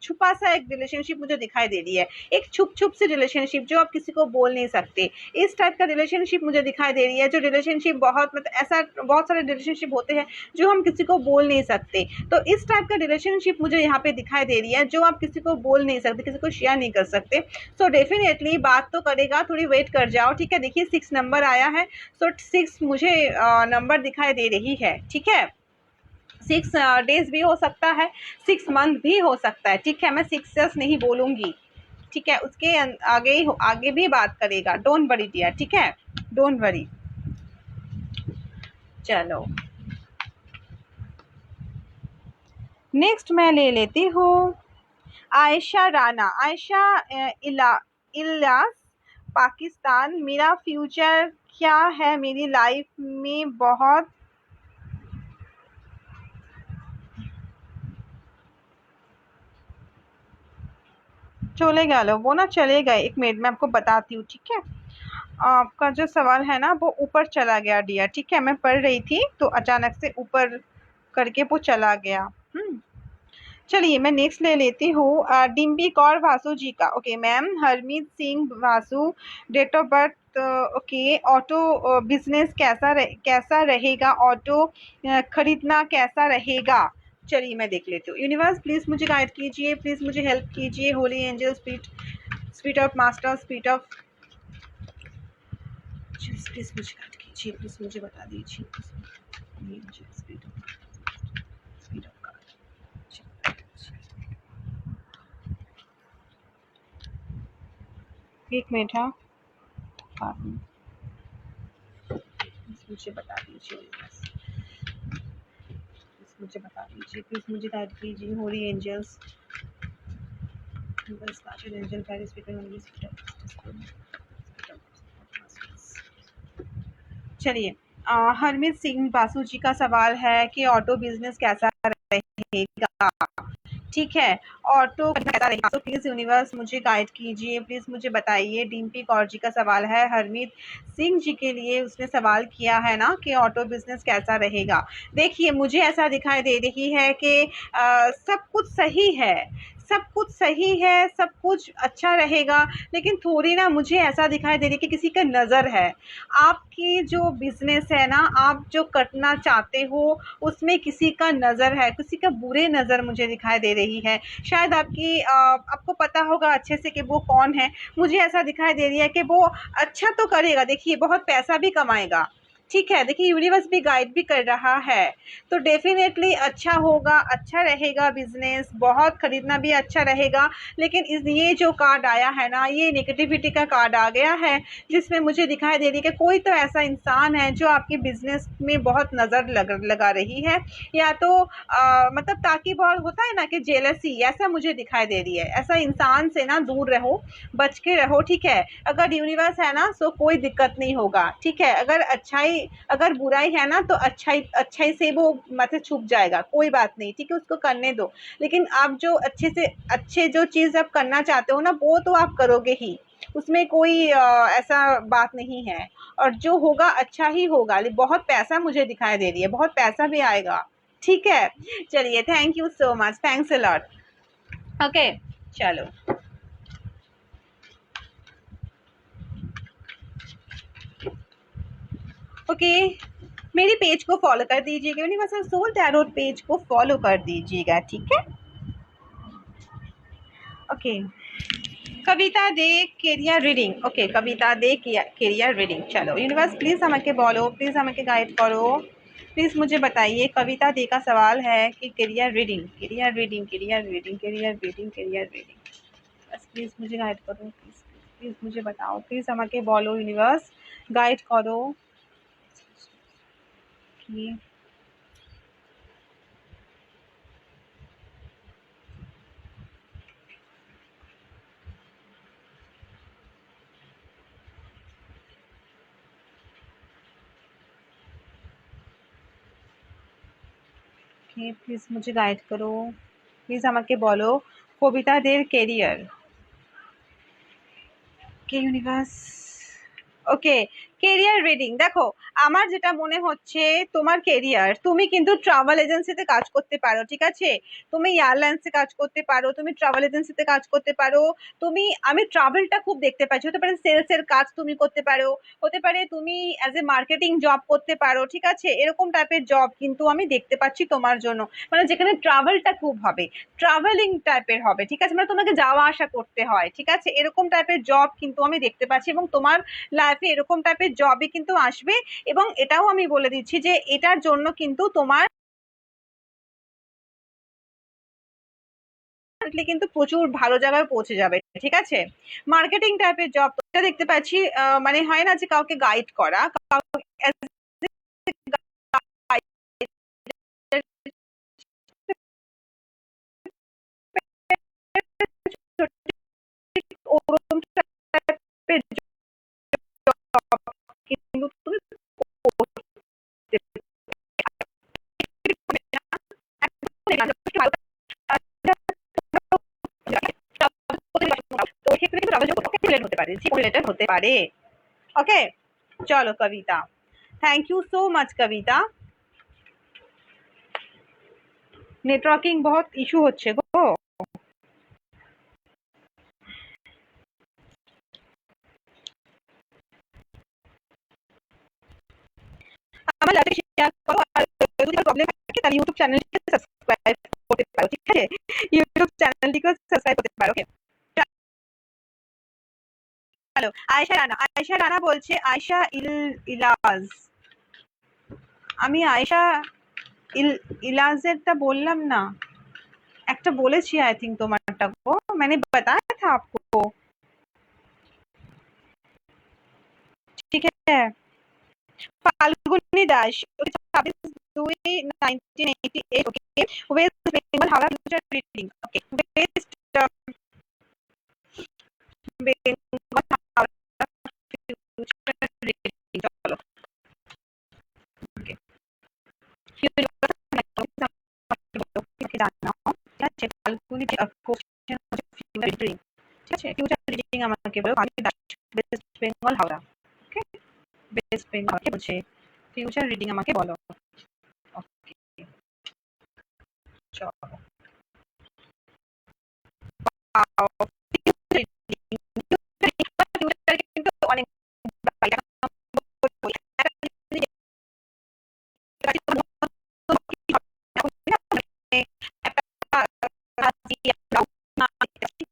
छुपा सा एक रिलेशनशिप मुझे दिखाई दे रही है, एक छुप सी रिलेशनशिप जो आप किसी को बोल नहीं सकते। इस टाइप का रिलेशनशिप मुझे दिखाई दे रही है, जो रिलेशनशिप बहुत मतलब ऐसा बहुत सारे रिलेशनशिप होते हैं जो हम किसी को बोल नहीं सकते। तो इस टाइप का रिलेशनशिप मुझे यहाँ पे दिखाई दे रही है जो आप किसी को बोल नहीं सकते, किसी को शेयर नहीं कर सकते। सो डेफिनेटली बात तो करेगा, थोड़ी वेट कर जाओ, ठीक है? देखिए 6 नंबर आया है, सो 6 मुझे नंबर दिखाई दे रही है, ठीक है? 6 डेज़ भी हो सकता है, 6 मंथ भी हो सकता है, ठीक है? मैं 6 ईयर्स नहीं बोलूँगी, ठीक है? उसके आगे ही आगे भी बात करेगा, डोंट वरी डियर, ठीक है? Don't worry. चलो नेक्स्ट मैं ले लेती हूँ आयशा राना। आयशा इलियास, पाकिस्तान। मेरा फ्यूचर क्या है? मेरी लाइफ में बहुत चलेगा, लो वो ना चलेगा। एक मिनट मैं आपको बताती हूँ, ठीक है? आपका जो सवाल है ना वो ऊपर चला गया डियर, ठीक है? मैं पढ़ रही थी तो अचानक से ऊपर करके वो चला गया। चलिए मैं नेक्स्ट ले लेती हूँ डिम्पी कौर वासु जी का। Okay ma'am, Harmeet Singh Vasu, date of birth okay. Auto business कैसा रहेगा? ऑटो खरीदना कैसा रहेगा? चलिए मैं देख लेती हूँ। यूनिवर्स प्लीज़ मुझे गाइड कीजिए, प्लीज़ मुझे हेल्प कीजिए। Holi angel, speed of master, speed of, please मुझे गाइड कीजिए, प्लीज़ मुझे बता दीजिए। स्पीड ऑफ एक मिनट, हाँ मुझे बता दीजिए, मुझे बता दीजिए, प्लीज़ मुझे गाइड कीजिए। होली एंजल्स, एंजल गाइड, चलिए हरमीत सिंह बासु जी का सवाल है कि ऑटो बिजनेस कैसा रहेगा, ठीक है? ऑटो कैसा रहेगा? तो प्लीज़ यूनिवर्स मुझे गाइड कीजिए, प्लीज़ मुझे बताइए। डिम्पी कौर जी का सवाल है हरमीत सिंह जी के लिए, उसने सवाल किया है ना कि ऑटो बिजनेस कैसा रहेगा। देखिए मुझे ऐसा दिखाई दे रही है कि सब कुछ सही है, सब कुछ सही है, सब कुछ अच्छा रहेगा, लेकिन थोड़ी ना मुझे ऐसा दिखाई दे रही है कि किसी का नज़र है। आपकी जो बिजनेस है ना, आप जो करना चाहते हो उसमें किसी का नज़र है, किसी का बुरे नज़र मुझे दिखाई दे रही है। शायद आपको पता होगा अच्छे से कि वो कौन है। मुझे ऐसा दिखाई दे रही है कि वो अच्छा तो करेगा, देखिए बहुत पैसा भी कमाएगा, ठीक है? देखिए यूनिवर्स भी गाइड भी कर रहा है, तो डेफिनेटली अच्छा होगा, अच्छा रहेगा बिजनेस, बहुत खरीदना भी अच्छा रहेगा। लेकिन ये जो कार्ड आया है ना, ये नेगेटिविटी का कार्ड आ गया है, जिसमें मुझे दिखाई दे रही है कि कोई तो ऐसा इंसान है जो आपके बिजनेस में बहुत नज़र लगा रही है, या तो मतलब ताकि बहुत होता है ना कि जेलसी, ऐसा मुझे दिखाई दे रही है। ऐसा इंसान से ना दूर रहो, बच के रहो, ठीक है? अगर यूनिवर्स है ना तो कोई दिक्कत नहीं होगा, ठीक है? अगर बुराई है ना तो अच्छाई से वो मतलब छुप जाएगा, कोई बात नहीं, ठीक है? उसको करने दो। लेकिन आप जो अच्छे जो चीज़ आप करना चाहते हो ना, वो तो आप करोगे ही, उसमें कोई ऐसा बात नहीं है। और जो होगा अच्छा ही होगा। बहुत पैसा मुझे दिखाई दे रही है, बहुत पैसा भी आएगा, ठीक है? चलिए thank you so much, thanks a lot. Okay चलो ओके, मेरे पेज को फॉलो कर दीजिएगा, यूनिवर्सल सोल टैरोट पेज को फॉलो कर दीजिएगा, ठीक है? ओके कविता दे कैरियर रीडिंग। ओके कविता दे कैरियर रीडिंग। चलो यूनिवर्स प्लीज़ हमके बोलो, प्लीज़ हमके गाइड करो, प्लीज़ मुझे बताइए। कविता दे का सवाल है कि career reading, career reading, career reading, career reading, career reading. बस प्लीज़ मुझे गाइड करो, प्लीज़ प्लीज़ मुझे बताओ, प्लीज़ আমাকে বলো ইউনিভার্স, গাইড করো কি। প্লিজ মুঝে গাইড করো, প্লিজ আমাকে বলো কবিতাদের কেরিয়ার। কে ইউনিভার্স, ওকে। কেরিয়ার রিডিং, দেখো আমার যেটা মনে হচ্ছে তোমার কেরিয়ার, তুমি কিন্তু ট্রাভেল এজেন্সিতে কাজ করতে পারো, ঠিক আছে? তুমি এয়ারলাইন্সে কাজ করতে পারো, তুমি ট্রাভেল এজেন্সিতে কাজ করতে পারো, তুমি, আমি ট্রাভেলটা খুব দেখতে পাচ্ছি। হতে পারে সেলস এর কাজ তুমি করতে পারো, হতে পারে তুমি অ্যাজ এ মার্কেটিং জব করতে পারো, ঠিক আছে? এরকম টাইপের জব কিন্তু আমি দেখতে পাচ্ছি তোমার জন্য, মানে যেখানে ট্রাভেলটা খুব হবে, ট্রাভেলিং টাইপের হবে, ঠিক আছে? মানে তোমাকে যাওয়া আসা করতে হয়, ঠিক আছে? এরকম টাইপের জব কিন্তু আমি দেখতে পাচ্ছি, এবং তোমার লাইফে এরকম টাইপের জবই কিন্তু আসবে। এবং এটাও আমি বলে দিচ্ছি যে এটার জন্য কিন্তু তোমার কিন্তু প্রচুর ভালো জায়গায় পৌঁছে যাবে, ঠিক আছে? মার্কেটিং টাইপের জব এটা দেখতে পাচ্ছি, মানে হয় না যে কাউকে গাইড করা, ওরকম টাইপের জব কিন্তু তুমি হতে পারে, হতে পারে। ওকে, চলো Kavita, thank you so much Kavita. Networking बहुत इशू হচ্ছে গো। আমার লাইভে শেয়ার করো, আর যদি কোনো প্রবলেম থাকে তাহলে ইউটিউব চ্যানেলটিকে সাবস্ক্রাইব করতে পারো, ঠিক আছে? ইউটিউব চ্যানেলটিকে সাবস্ক্রাইব করতে পারো। ওকে, চলো। আয়েশা রানা, আয়েশা রানা বলছে আয়েশা ইলাজ, আমি আয়েশা इलाजेरটা বললাম না, একটা বলেছি आई थिंक তোমারটা গো, मैंने बताया था आपको, ठीक है? Falguni Das, 26/2/1988, okay. West Bengal Howrah future reading, okay. West Bengal Howrah future reading, चलो ओके। জানা ঠিক আছে, ফাল্গুনি কোশ্চেন ফিউচার রিডিং, ঠিক আছে? ফিউচার রিডিং আমাকে বলো, ফাল্গুনি দাস, ওয়েস্ট বেঙ্গল হাওড়া, ওকে। ওয়েস্ট বেঙ্গল আমাকে বলছে ফিউচার রিডিং আমাকে বলো, ওকে। চলো, কিন্তু অনেক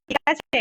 ঠিক আছে,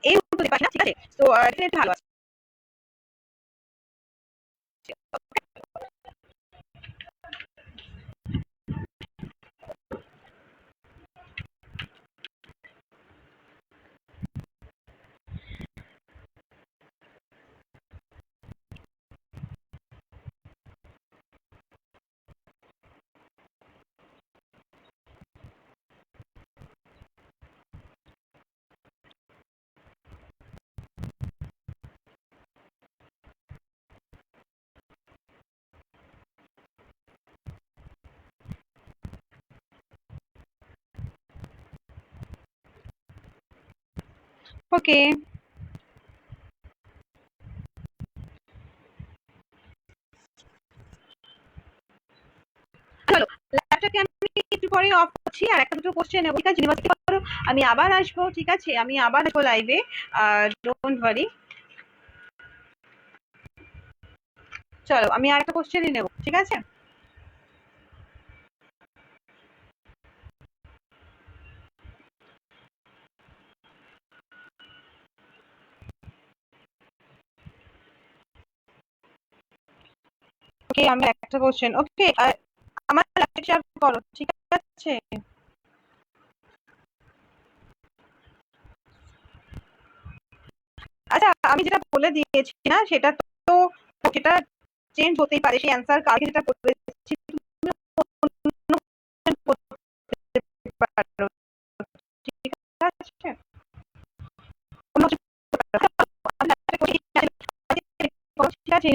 এই উত্তর দিতে পারি না, ঠিক আছে? তো ডেফিনেটলি ভালো আছে। ओके, চলো ল্যাপটপকে আমি একটু পরে অফ করছি আর একটা দুটো কোশ্চেন নেবো, ঠিক আছে? ইউনিভার্সিটি করো, আমি আবার আসবো, ঠিক আছে? আমি আবার আসবো লাইভে, ডোন্ট ওয়ারি। চলো আমি আর একটা কোশ্চেনই নেবো, ঠিক আছে? ওকে, আমি একটা কোশ্চেন, ওকে, আমার ল্যাপটপ শেয়ার করো, ঠিক আছে? আচ্ছা, আমি যেটা বলে দিয়েছি না সেটা তো সেটা চেঞ্জ হতেই পারে, সেই অ্যান্সার কালকে যেটা করেছি তুমি অন্য করতে পারো, ঠিক আছে? অন্য কিছু করতে পারো। আমি একটা কোশ্চেন ঠিক আছে?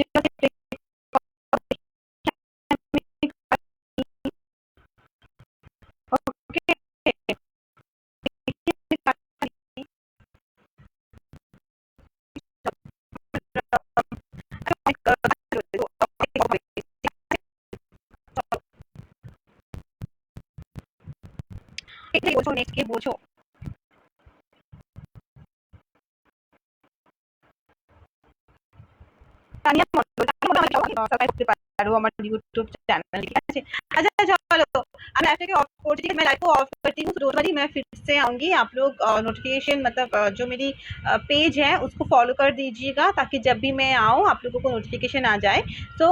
ওকে, এটাই বোঝো, নেক্সট কে বোঝো। তানিয়া মণ্ডল, সাবস্ক্রাইব করতে পারো আমার यूट्यूब चैनल, ठीक है? अच्छा चलो, अब लाइव के ऑफ कर, ठीक है? मैं लाइव को ऑफ करती हूँ, तो डोंट वरी, मैं फिर से आऊंगी। आप लोग नोटिफिकेशन मतलब जो मेरी पेज है उसको फॉलो कर दीजिएगा, ताकि जब भी मैं आऊँ आप लोगों को नोटिफिकेशन आ जाए। तो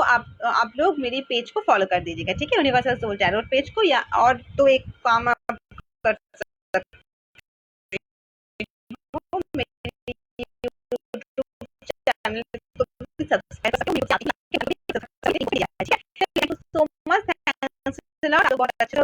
आप लोग मेरी पेज को फॉलो कर दीजिएगा, ठीक है? यूनिवर्सल सोल टैरोट पेज को, या और तो एक काम आप कर सकते हो, मेरी यूट्यूब चैनल को सब्सक्राइब कर सकते हो, so much, thanks a lot, बहुत अच्छा